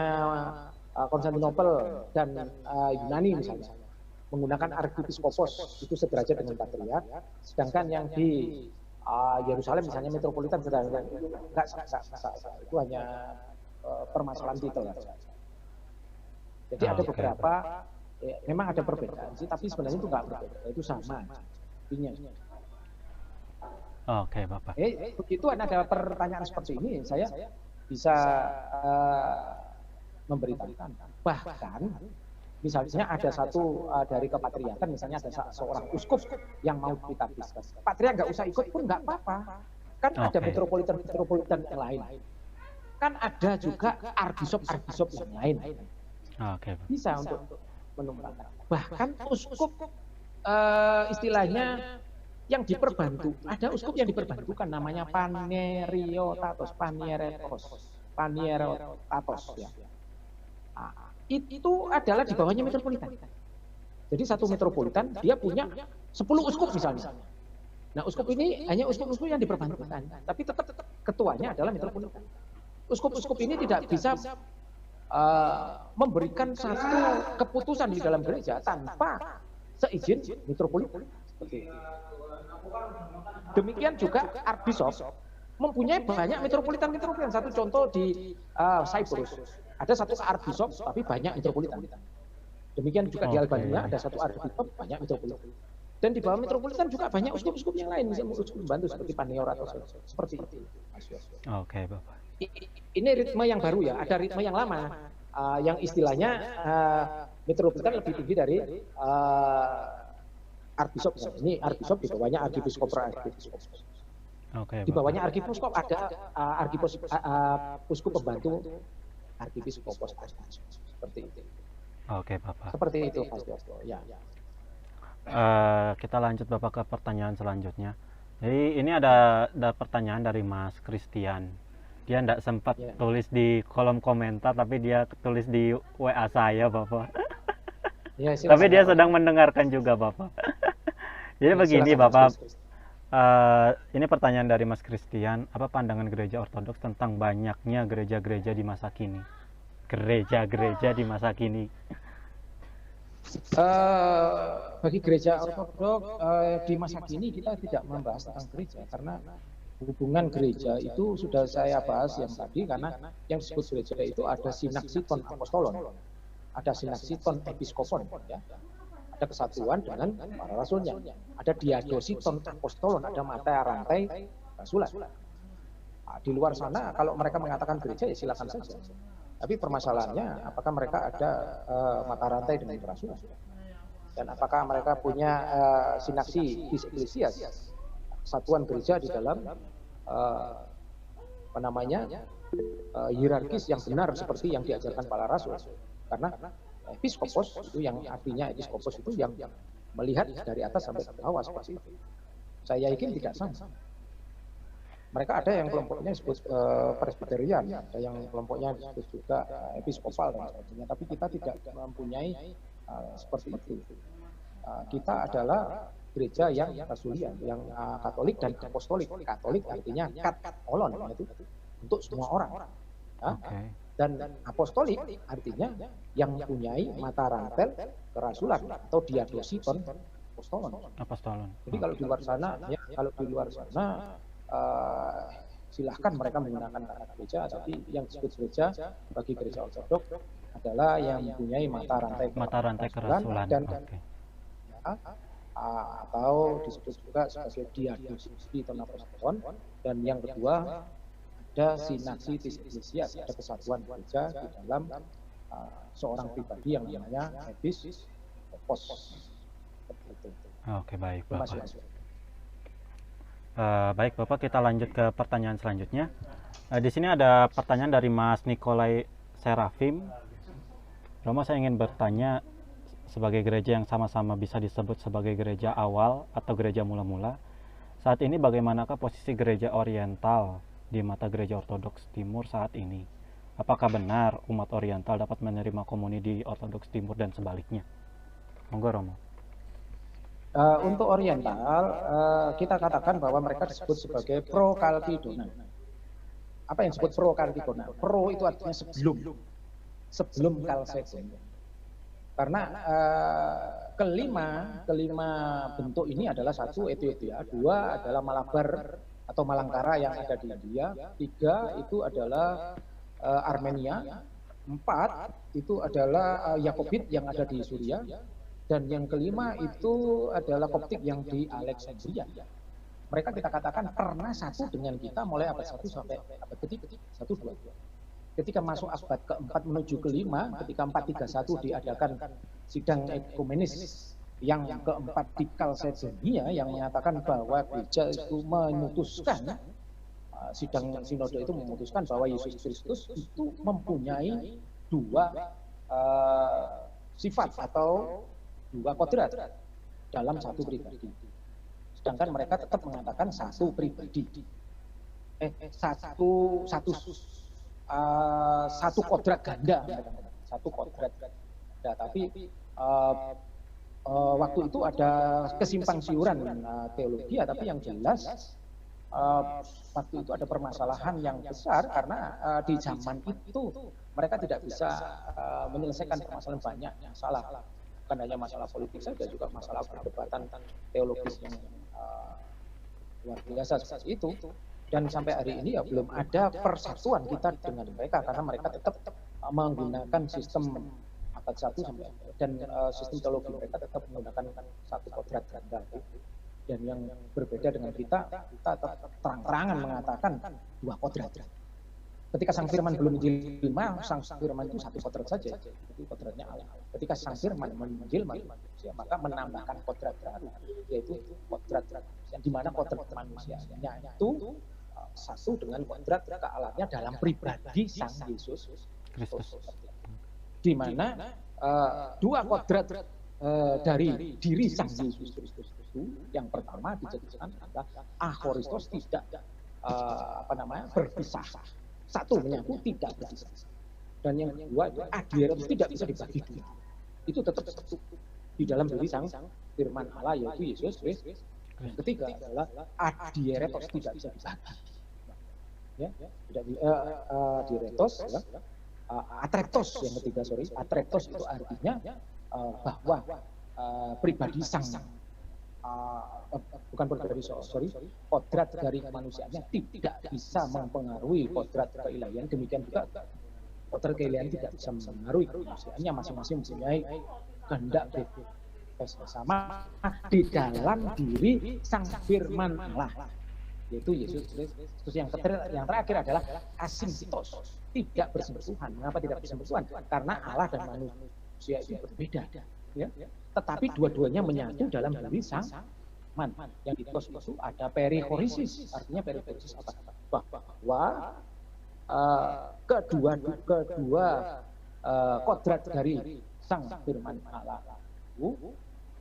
Konstantinopel dan Yunani misalnya menggunakan archiepiskopos itu sederajat dengan patriark, sedangkan yang di Yerusalem misalnya metropolitan sedangkan enggak, itu hanya permasalahan titel saja. Jadi ada beberapa memang ada perbedaan sih, tapi sebenarnya itu nggak berbeda, itu sama intinya. Oke, Bapak. Begitu ada pertanyaan seperti ini, saya bisa memberitahukan. Bahkan misalnya ada satu dari kepatriarkan, misalnya ada seorang uskup yang mau ditabiskan. Patria nggak usah ikut pun nggak apa-apa. Kan ada metropolitan yang lain. Kan ada juga archbishop yang lain. Oke. Bisa untuk menumpangkan. Bahkan uskup istilahnya yang diperbantu. Ada uskup yang diperbantukan namanya Paneriotatos ya. Itu adalah di bawahnya metropolitan. Jadi satu metropolitan dia punya 10 uskup misalnya. Nah, uskup ini hanya uskup-uskup yang diperbantukan, tapi tetap ketuanya adalah metropolitan. Uskup-uskup ini tidak bisa memberikan satu keputusan di dalam gereja tanpa seizin metropolitan. Seperti itu. Demikian juga archbishop mempunyai banyak metropolitan. Satu contoh di Cyprus. Ada satu archbishop tapi banyak metropolitan. Demikian juga di Albania ada satu archbishop banyak metropolitan. Dan di bawah metropolitan juga banyak uskup-uskup yang lain, misalnya uskup membantu seperti Paneor atau seperti itu. Oke, Bapak. Ini ritme yang baru ya, ada ritme yang lama, yang istilahnya metropolitan lebih tinggi dari archbishop. Ini archbishop di bawahnya arkipiskop. Oke. Di bawahnya arkipiskop ada uskup pembantu arkipiskop seperti itu. Oke, Bapak. Seperti itu, Mas Yosto. Ya. Kita lanjut Bapak ke pertanyaan selanjutnya. Jadi ini ada pertanyaan dari Mas Christian. Dia tidak sempat tulis di kolom komentar, tapi dia tulis di WA saya, Bapak. Ya, tapi dia sedang mendengarkan juga, Bapak. Jadi ya, begini, Bapak. Ini pertanyaan dari Mas Christian. Apa pandangan gereja Ortodoks tentang banyaknya gereja-gereja di masa kini? Gereja-gereja di masa kini. Bagi gereja Ortodoks di masa kini kita tidak membahas tentang gereja, karena hubungan gereja itu sudah saya bahas yang tadi, karena yang disebut gereja itu ada sinaksiton apostolon, ada sinaksiton episkopon, ya. Ada kesatuan dengan para rasulnya, ada diadositon apostolon, ada mata rantai rasulan. Nah, di luar sana kalau mereka mengatakan gereja ya silakan saja. Tapi permasalahannya, apakah mereka ada mata rantai dengan rasulan? Dan apakah mereka punya sinaksi eklesias, satuan gereja di dalam hierarkis yang benar seperti yang diajarkan para rasul? Karena episkopos itu yang artinya episkopos itu yang melihat dari atas sampai ke bawah seperti itu. Saya yakin tidak sama. Mereka ada yang kelompoknya disebut presbyterian, ada yang kelompoknya disebut juga episkopal dan sebagainya. Tapi kita tidak mempunyai seperti itu. Kita adalah gereja yang rasulian, yang Katolik dan apostolik. Katolik artinya katolon, yaitu untuk semua orang. Dan apostolik artinya yang mempunyai mata rantel kerasulan atau diadositon apostolon. Jadi kalau di luar sana, ya kalau di luar sana silahkan mereka menggunakan kata gereja, tapi yang disebut gereja bagi gereja Ortodoks adalah yang mempunyai mata rantai kerasulan dan atau disebut juga sebagai diadositon apostolon. Dan yang kedua ada sinaksi eklesias, ada kesatuan gereja di dalam seorang pribadi yang namanya episkopos. Oke, baik, Bapak. Baik, Bapak, kita lanjut ke pertanyaan selanjutnya. Di sini ada pertanyaan dari Mas Nikolai Serafim. Romo, saya ingin bertanya, sebagai gereja yang sama-sama bisa disebut sebagai gereja awal atau gereja mula-mula, saat ini bagaimanakah posisi gereja oriental di mata gereja Ortodoks Timur saat ini? Apakah benar umat oriental dapat menerima komuni di Ortodoks Timur dan sebaliknya? Monggo, Romo. Untuk oriental, kita katakan bahwa mereka disebut sebagai pro-Kalkedona. Apa yang disebut pro-Kalkedona? Pro itu artinya sebelum Kalsedon. Karena kelima bentuk ini adalah satu Ethiopia, dua adalah Malabar atau Malangkara yang ada di India, tiga itu adalah Armenia, empat itu adalah Yakobit yang ada di Suriah, dan yang kelima itu adalah Koptik yang di Alexandria. Mereka kita katakan pernah satu dengan kita mulai abad 1 sampai abad ketiga, 1, 2. Ketika masuk abad keempat menuju kelima, ketika 431 diadakan sidang ekumenis yang keempat di Kalsedonia yang mengatakan bahwa gereja itu memutuskan, sidang sinode itu memutuskan bahwa Yesus Kristus itu mempunyai dua sifat atau dua kodrat dalam satu pribadi. Sedangkan mereka tetap mengatakan satu pribadi, satu kodrat ganda, satu kodrat ganda. Tapi waktu itu ada kesimpang siuran teologi, tapi yang jelas waktu itu ada permasalahan yang besar karena di zaman itu mereka tidak bisa menyelesaikan permasalahan banyak masalah, bukan hanya masalah politik saja, juga masalah perdebatan teologis yang luar biasa seperti itu. Dan sampai hari ini ya belum ada persatuan kita dengan mereka karena mereka tetap menggunakan sistem abad 1 sampai, dan sistem teologi mereka tetap menggunakan satu kodrat ganda. Dan yang berbeda dengan kita terang-terangan mengatakan dua kodrat. Ketika Sang Firman belum dijilma, Sang Firman itu satu kodrat saja, itu kodratnya Allah. Ketika Sang Firman menjelma manusia, maka menambahkan kodrat baru, yaitu kodrat yang dimana kodrat manusianya itu satu dengan kodrat kealahannya dalam pribadi Sang Yesus Kristus. Di mana dua kodrat dari diri Sang Yesus Kristus itu, yang pertama dijadikan adalah ahoristos, tidak berpisah, satu menyatu tidak berpisah, dan yang kedua itu adieros, tidak bisa dibagi dua, itu tetap satu di dalam diri Sang Firman Allah yaitu Yesus Kristus. Yang ketiga adalah adieretos, tidak bisa dibagi, ya, tidak adieretos, ya. Atrektos yang ketiga, atrektos itu artinya bahwa pribadi sang bukan pribadi kodrat dari kemanusiaannya tidak bisa mempengaruhi kodrat keilahian. Demikian juga kodrat keilahian tidak bisa mempengaruhi kemanusiaannya, masing-masing mempunyai kehendak bersama di dalam diri Sang Firman Allah yaitu Yesus Kristus. Terus yang terakhir adalah asintos, tidak bersentuhan. Mengapa tidak bersentuhan? Karena Allah dan manusia itu berbeda, ya. Tetapi dua-duanya menyatu dalam diri Sang Man. Yang ditos itu ada perihorisis. Artinya perihorisis apa? Bahwa kedua kodrat dari Sang Firman Allah itu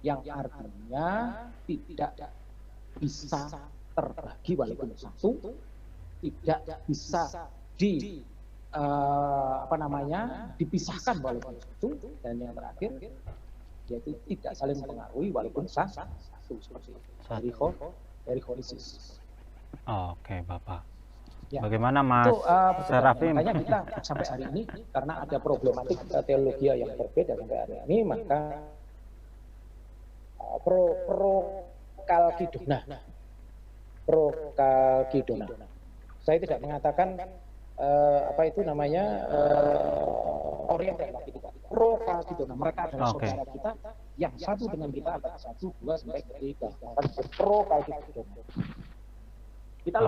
yang artinya tidak bisa terbagi walaupun satu, tidak bisa dipisahkan walaupun satu, dan yang terakhir yaitu tidak saling mempengaruhi walaupun satu, seperti itu. Perihorisis. Oke, Bapak. Ya. Bagaimana Mas Serafim? Makanya kita sampai hari ini karena ada problematik teologi yang berbeda sampai hari ini, maka Prokalkidona. Saya tidak mengatakan Oriental lagi tidak. Prokalkidona. Mereka adalah saudara kita yang satu dengan kita abad 1, 2 sampai ketiga. Prokalkidona. Kita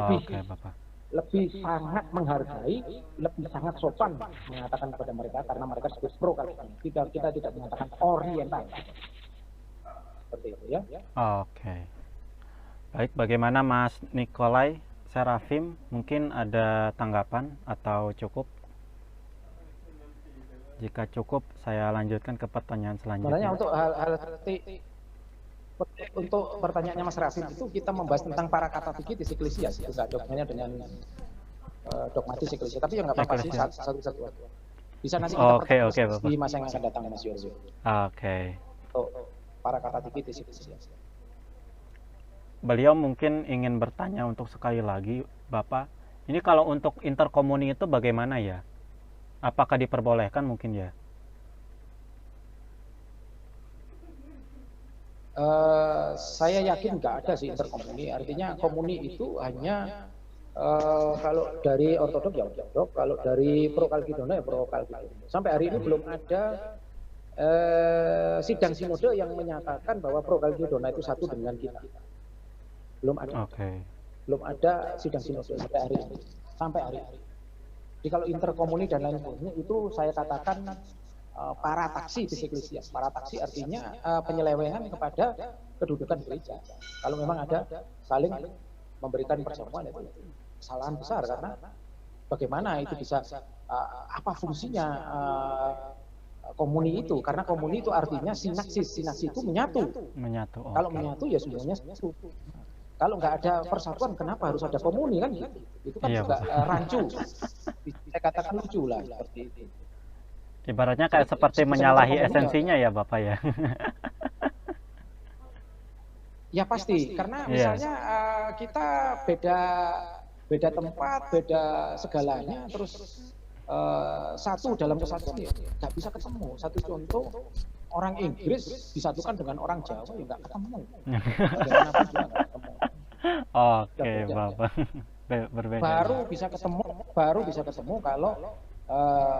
lebih sangat menghargai, lebih sangat sopan mengatakan kepada mereka karena mereka disebut prokalkidona. Kita tidak mengatakan Oriental. Seperti itu, ya. Oke. Baik, bagaimana Mas Nikolai Serafim? Mungkin ada tanggapan atau cukup? Jika cukup, saya lanjutkan ke pertanyaan selanjutnya. Sebenarnya untuk hal seperti untuk pertanyaannya Mas Serafim itu kita membahas tentang para katatikis eklesia, tidak dogmanya dengan dogmatis eklesia. Tapi ya nggak apa-apa sih, satu-satu. Bisa nanti kita di masa yang akan datang, Mas Yorio. Oke. Para katatikis eklesia. Beliau mungkin ingin bertanya untuk sekali lagi, Bapak. Ini kalau untuk interkomuni itu bagaimana ya? Apakah diperbolehkan mungkin ya? Saya yakin nggak ada sih interkomuni. Artinya komuni itu hanya Kalau dari ortodok ya ortodok, kalau dari pro Kalkidono ya pro Kalkidono. Sampai hari ini belum ada sidang sinode yang menyatakan bahwa pro Kalkidono itu satu dengan kita. Belum ada. Oke. Belum ada sidang sinode sampai hari ini. Sampai hari ini. Jadi kalau interkomuni dan lain sebagainya itu saya katakan parataksi diseklesias. Parataksi artinya penyelewengan kepada kedudukan gereja. Kalau memang ada saling memberikan perjamuan itu kesalahan besar, karena bagaimana itu bisa apa fungsinya komuni itu, karena komuni itu artinya sinaksis itu menyatu. Okay. Kalau menyatu ya semuanya satu. Kalau nggak ada persatuan, kenapa harus ada komuni kan gitu? Itu kan juga rancu. Saya katakan lucu lah seperti itu. Ibaratnya kayak seperti menyalahi esensinya ya Bapak ya. Ya pasti, karena misalnya kita beda tempat, beda segalanya, terus satu dalam kesatuan ya nggak bisa ketemu. Satu contoh, orang Inggris disatukan dengan orang Jawa ya nggak ketemu. Bagaimanapun juga nggak ketemu. Oke, Bapak. Berbeda. Baru bisa ketemu kalau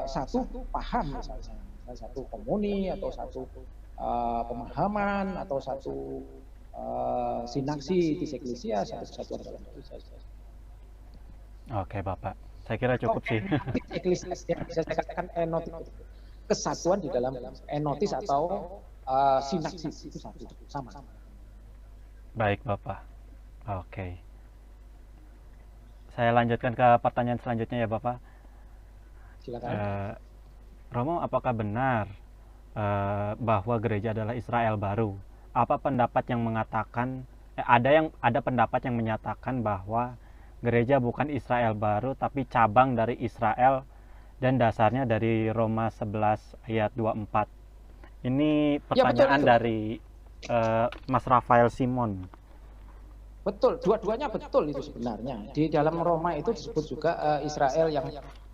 satu paham misalnya, satu komuni atau satu pemahaman atau satu sinaksi diseklesias, satu kesatuan dalam Kristus. Oke, Bapak. Saya kira cukup sih. Eklesias yang bisa saya katakan enotis, kesatuan di dalam enotis atau sinaksis itu satu, sama. Baik, Bapak. Oke. Saya lanjutkan ke pertanyaan selanjutnya ya, Bapak. Silakan. Romo, apakah benar bahwa gereja adalah Israel baru? Apa pendapat yang mengatakan ada pendapat yang menyatakan bahwa gereja bukan Israel baru tapi cabang dari Israel dan dasarnya dari Roma 11 ayat 24. Ini pertanyaan dari Mas Rafael Simon. Betul, dua-duanya betul itu sebenarnya. Di dalam Roma itu disebut juga Israel yang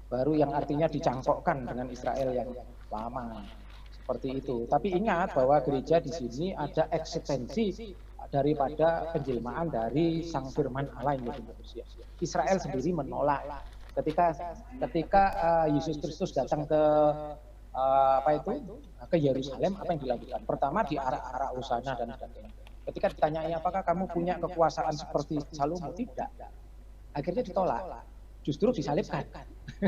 baru, yang artinya dicangkokkan dengan Israel yang lama. Seperti itu. Tapi ingat bahwa gereja di sini ada eksistensi daripada penjelmaan dari Sang Firman Allah yang menjadi manusia. Israel sendiri menolak ketika Yesus Kristus datang ke ke Yerusalem, apa yang dilakukan? Pertama diarak-arak Hosana dan sebagainya. Ketika ditanyai apakah kamu punya kekuasaan seperti Salomo, tidak. Akhirnya ditolak. Justru disalibkan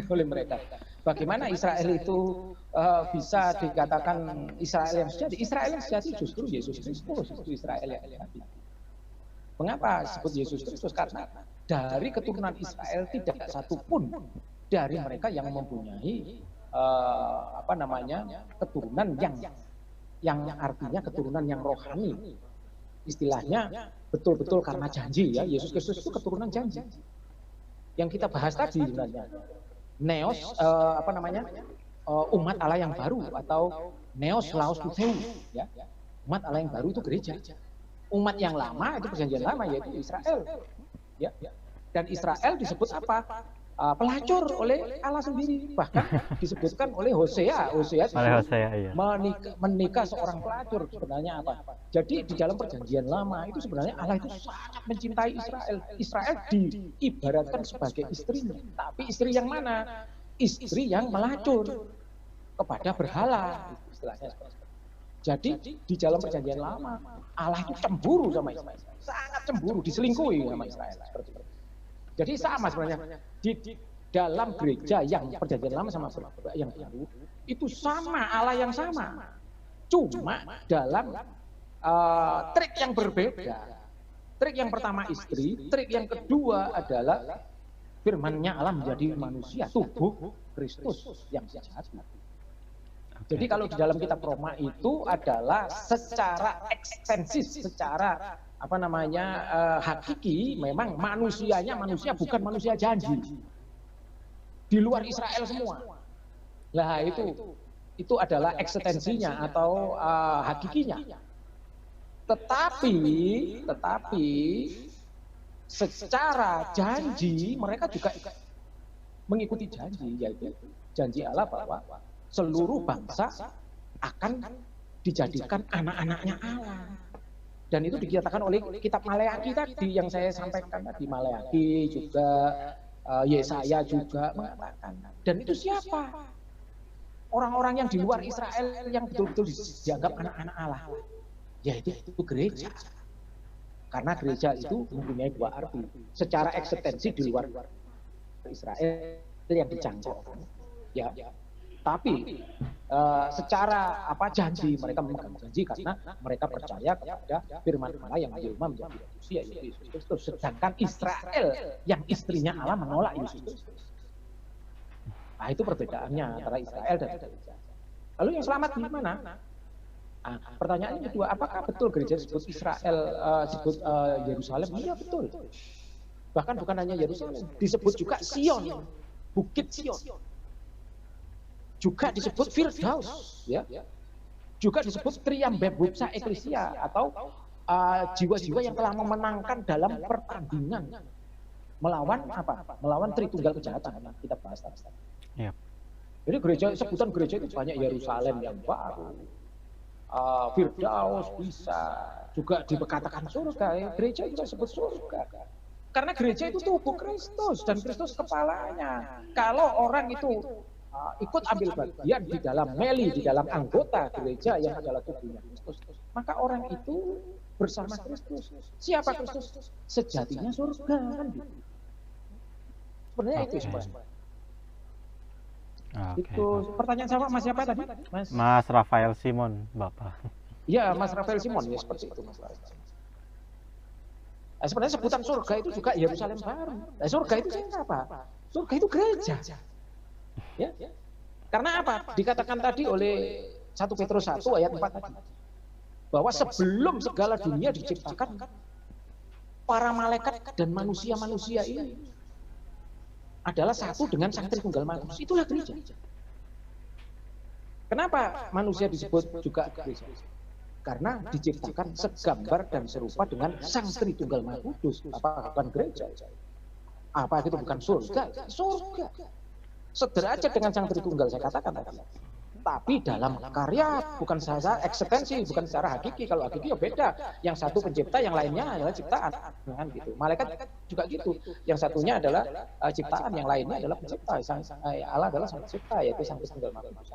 oleh mereka. Bagaimana Israel itu bisa dikatakan Israel yang sejati? Israel yang sejati justru Yesus Kristus, itu Israel yang sejati. Mengapa disebut Yesus Kristus? Karena dari keturunan Israel tidak satupun dari mereka yang mempunyai keturunan yang artinya keturunan yang rohani. Istilahnya betul-betul karena janji ya. Yesus Kristus itu keturunan janji. Yang kita bahas tadi sebenarnya Neos umat Allah yang baru atau Neos Laos Tutheu ya. Umat Allah yang baru itu gereja. Umat yang lama itu perjanjian lama, yaitu Israel. Ya. Dan Israel disebut apa? Pelacur oleh Allah sendiri. Bahkan disebutkan oleh Hosea. Hosea iya. menikah seorang pelacur. Sebenarnya apa? Jadi di dalam perjanjian lama itu sebenarnya Allah itu sangat mencintai Israel. Israel diibaratkan sebagai istrinya. Tapi istri yang mana? Istri yang melacur kepada berhala. Istilahnya seperti itu. Jadi di dalam perjanjian lama Allah itu cemburu sama Israel. Sangat cemburu, diselingkuhi sama Israel. Seperti itu. Jadi sama sebenarnya di dalam gereja yang perjanjian lama sama yang baru itu sama, Allah yang sama. Cuma dalam trik yang berbeda. Trik yang pertama istri, trik yang kedua adalah firman-Nya Allah menjadi manusia, tubuh Kristus yang sejati. Jadi kalau di dalam kitab Roma itu adalah secara ekstensif, secara hakiki, memang manusianya manusia, bukan manusia janji. Di luar Israel semua. Nah itu adalah ekstensinya atau hakikinya. Tetapi secara janji mereka juga mengikuti janji, yaitu janji Allah bahwa seluruh bangsa akan dijadikan anak-anaknya Allah. Dan itu dinyatakan oleh kitab Maleakhi tadi yang saya sampaikan tadi. Maleakhi juga, Yesaya juga mengatakan. Dan itu siapa? Orang-orang yang di luar Israel yang betul-betul dianggap anak-anak Allah. Yaitu gereja. Karena gereja itu mempunyai dua arti. Secara eksistensi di luar Israel yang dijangkau. Ya. Tapi secara janji, mereka memegang janji karena mereka percaya kepada firman Allah yang menjelma menjadi manusia, yaitu Yesus Kristus. Sedangkan Israel yang istrinya Allah menolak Yesus Kristus. Nah, itu perbedaannya antara Israel dan gereja. Lalu yang selamat di mana? Nah, pertanyaannya kedua, apakah betul gereja disebut Israel, disebut Yerusalem? Iya, betul. Bahkan bukan hanya Yerusalem, disebut juga Sion, Bukit Sion. Juga disebut Firdaus, ya. Juga disebut Triambebupsa Eklesia atau jiwa-jiwa yang telah memenangkan dalam pertandingan melawan melawan Tritunggal kejahatan. Nah, kita bahas tadi. Yep. Jadi sebutan gereja itu banyak. Yerusalem yang baru, Firdaus bisa juga dikatakan surga. Ya. Gereja juga disebut surga. Karena gereja itu tubuh Kristus dan Kristus kepalanya. Kalau orang itu ikut ambil bagian di dalam di dalam anggota gereja yang adalah tubuhnya Kristus, maka orang itu bersama Kristus. Siapa Kristus? Sejatinya surga, kan gitu. Sebenarnya itu sebenarnya. Itu pertanyaan sama Mas siapa tadi? Mas Rafael Simon, Bapak. Iya, Mas Rafael Simon, ya seperti itu Mas Rafael. Sebenarnya sebutan surga itu juga Yerusalem baru. Nah, surga itu apa? Surga itu gereja. Ya. Karena apa? Dikatakan tadi oleh 1 Petrus 1 ayat 4 tadi. Bahwa sebelum segala dunia diciptakan, para malaikat dan manusia-manusia ini adalah satu dengan Sang Tritunggal Maha. Itulah gereja. Kenapa manusia disebut juga gereja? Karena diciptakan segambar dan serupa dengan Sang Tritunggal Maha Kudus. Apa bukan gereja? Apa itu bukan surga? Surga. Sederajat dengan Sang Tritunggal, saya katakan tadi. Tapi dalam karya, bukan secara eksistensi, bukan secara hakiki. Kalau hakiki ya beda. Yang satu pencipta, yang lainnya adalah ciptaan. Nah, gitu. Malaikat juga gitu. Yang satunya adalah ciptaan, yang lainnya adalah pencipta. Allah adalah sang pencipta, yaitu Sang Tritunggal Maha Kudus.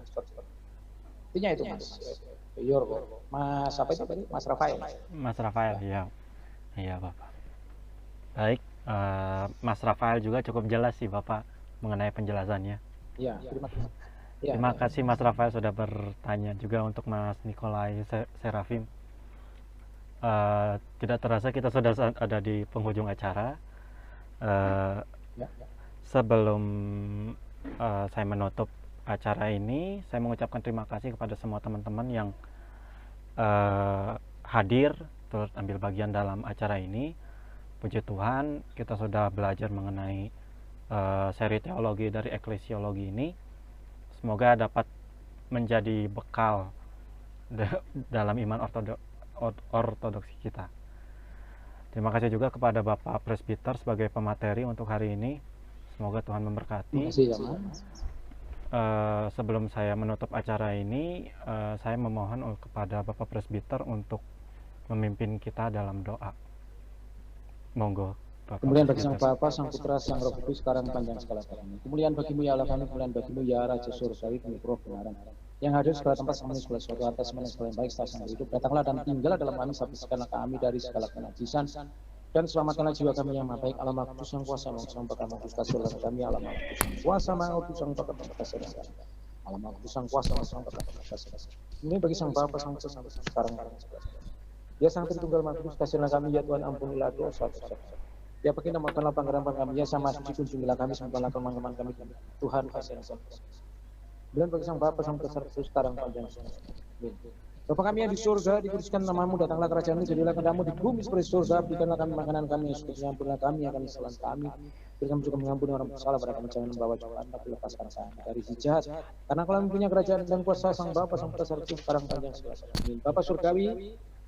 Intinya itu, Mas. Mas apa itu tadi? Mas Rafael. Mas Rafael, ya. Iya, Bapak. Baik, Mas Rafael juga cukup jelas sih, Bapak, mengenai penjelasannya. Ya, terima kasih. Terima kasih Mas Rafael sudah bertanya, juga untuk Mas Nikolai Serafim. Tidak terasa kita sudah ada di penghujung acara. Sebelum saya menutup acara ini, saya mengucapkan terima kasih kepada semua teman-teman yang hadir turut ambil bagian dalam acara ini. Puji Tuhan, kita sudah belajar mengenai seri teologi dari eklesiologi ini. Semoga dapat menjadi bekal dalam iman ortodoksi kita. Terima kasih juga kepada Bapak Presbiter sebagai pemateri untuk hari ini. Semoga Tuhan memberkati. Terima kasih, ya, Mas. Sebelum saya menutup acara ini, saya memohon kepada Bapak Presbiter untuk memimpin kita dalam doa. Monggo. Kemuliaan bagi Sang Bapa, Sang Putra, Sang Roh Kudus, sekarang panjang segala kami. Kemuliaan bagimu ya Allah kami, kemuliaan bagimu ya Raja Surgawi, demi roh kebenaran. Yang hadir segala tempat, semuanya segala sesuatu atas semuanya segala yang baik, setelah hidup. Datanglah dan tinggallah dalam kami, sabiskanlah kami dari segala kenajisan. Dan selamatkanlah jiwa kami yang maha baik. Allah Maha Kudus yang kuasa, Sang Bakal Maha Kudus, kasihlah kami. Allah Maha Kudus yang kuasa, Maha Kudus yang Bakal Maha Kudus, kasihlah kami. Allah Maha Kudus yang kuasa, Sang Bakal Maha Kudus, kasihlah kami. Ini bagi Sang Bapa, Sang Putra, Sang Kudus, sekarang ya Sang Tritunggal Maha Kudus, kasihlah kami ya Tuhan, ampunilah dosa. Ya bagi namakanlah pangeran kami, ya sama suci kunjungilah kami, sempurnakan kelemahan kami, Tuhan kasihlah kami. Dan bagi Sang Bapa, Sang Putra, Sang Kudus, sekarang panjang. Bapa kami yang di surga, dikuduskan namamu, datanglah kerajaanmu, jadilah kehendakmu di bumi seperti surga. Berikanlah kami makanan kami yang secukupnya, ampunilah kami yang kami kesalahan kami. Berikan juga mengampuni orang bersalah pada kami, jangan membawa cobaan, tapi lepaskan kami dari si jahat. Karena Kau mempunyai kerajaan dan kuasa, Sang Bapa, Sang Putra, Sang Kudus, sekarang panjang segala. Amin. Bapa surgawi,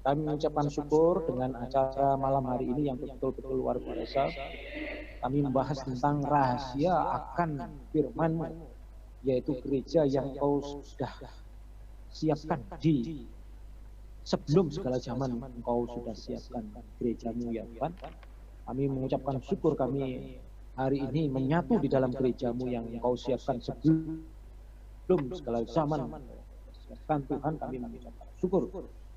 kami mengucapkan syukur dengan acara malam hari ini yang betul-betul luar biasa. Kami membahas tentang rahasia akan firman-Mu, yaitu gereja yang Kau sudah siapkan di sebelum segala zaman Engkau sudah siapkan gerejamu ya Tuhan. Kami mengucapkan syukur kami hari ini menyatu di dalam gerejamu yang Engkau siapkan sebelum segala zaman. Siapkan Tuhan, kami mengucapkan syukur.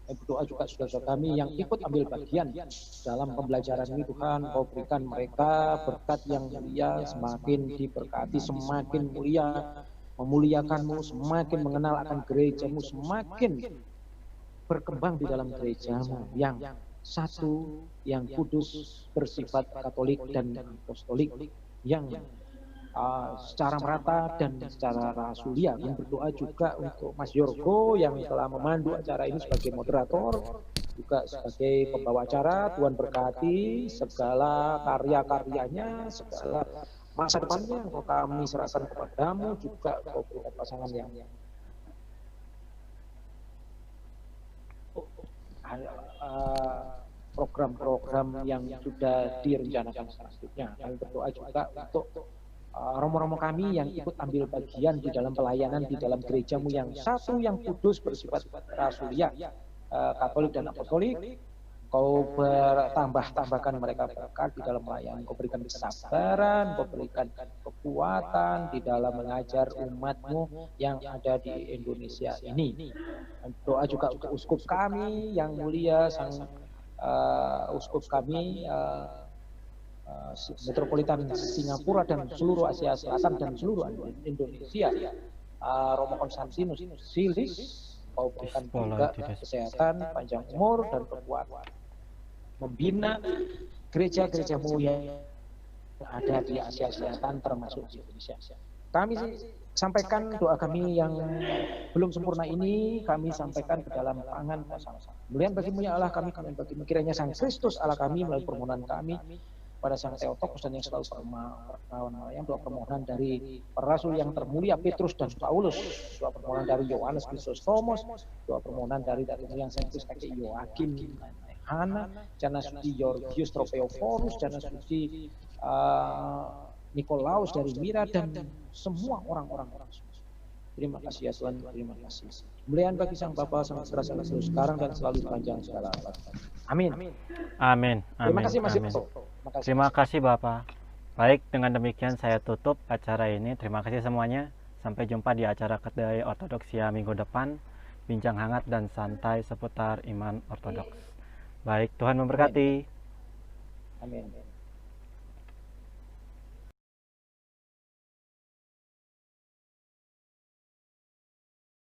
Kami berdoa juga saudara-saudara kami yang ikut ambil bagian dalam pembelajaran ini Tuhan, Kau berikan mereka berkat yang mulia, semakin diberkati, semakin mulia, memuliakan-Mu, semakin mengenal akan gereja-Mu, semakin berkembang di dalam gereja-Mu yang satu, yang kudus, bersifat katolik dan apostolik, yang secara merata dan secara rasulia. Kami berdoa juga untuk Mas Yorgo yang telah memandu acara ini sebagai moderator, juga sebagai pembawa acara. Tuhan berkati segala karya-karyanya, segala masa depannya Engkau kami serahkan kepadamu, juga Kau berikan pasangan yang program-program yang sudah direncanakan selanjutnya. Kami berdoa juga untuk romo-romo kami yang ikut ambil bagian di dalam pelayanan di dalam gerejamu yang satu, yang kudus, bersifat rasulia, katolik dan apostolik. Kau bertambahkan mereka berkat di dalam pelayanan. Kau berikan kesabaran, Kau berikan kekuatan di dalam mengajar umat-Mu yang ada di Indonesia ini. Doa juga untuk uskup kami yang mulia, sang uskup kami metropolitan Singapura dan seluruh Asia Selatan dan seluruh Indonesia, Romo Konstantinus Silis. Kau berikan juga kesehatan, panjang umur dan kekuatan, membina gereja-gerejamu yang ada di Asia Selatan termasuk di Indonesia. Kami sampaikan doa kami yang belum sempurna ini, kami sampaikan ke dalam tangan kuasa Allah. Kemuliaan bagimu ya Allah, kami bagimu, kiranya Sang Kristus Allah kami melalui permohonan kami pada Sang Theotokos dan yang selalu yang doa permohonan dari para rasul yang termulia Petrus dan Paulus, doa permohonan dari Yohanes Chrysostomos, doa permohonan dari yang Saintus kakek Yoakim Hana, Jana Suci Georgius Tropeophorus, Jana Suci Nikolaus dari Mira, dan semua orang-orang. Terima kasih ya Tuhan, terima kasih. Kemuliaan bagi Sang Bapa, Sang Putra, Sang Roh, sekarang dan selalu sepanjang segala abad. Amin. Amin. Terima kasih Mas Amin. Yoko. Terima kasih Bapak. Baik, dengan demikian saya tutup acara ini. Terima kasih semuanya. Sampai jumpa di acara Kedai Ortodoksia minggu depan. Bincang hangat dan santai seputar iman ortodoks. Baik, Tuhan memberkati. Amin.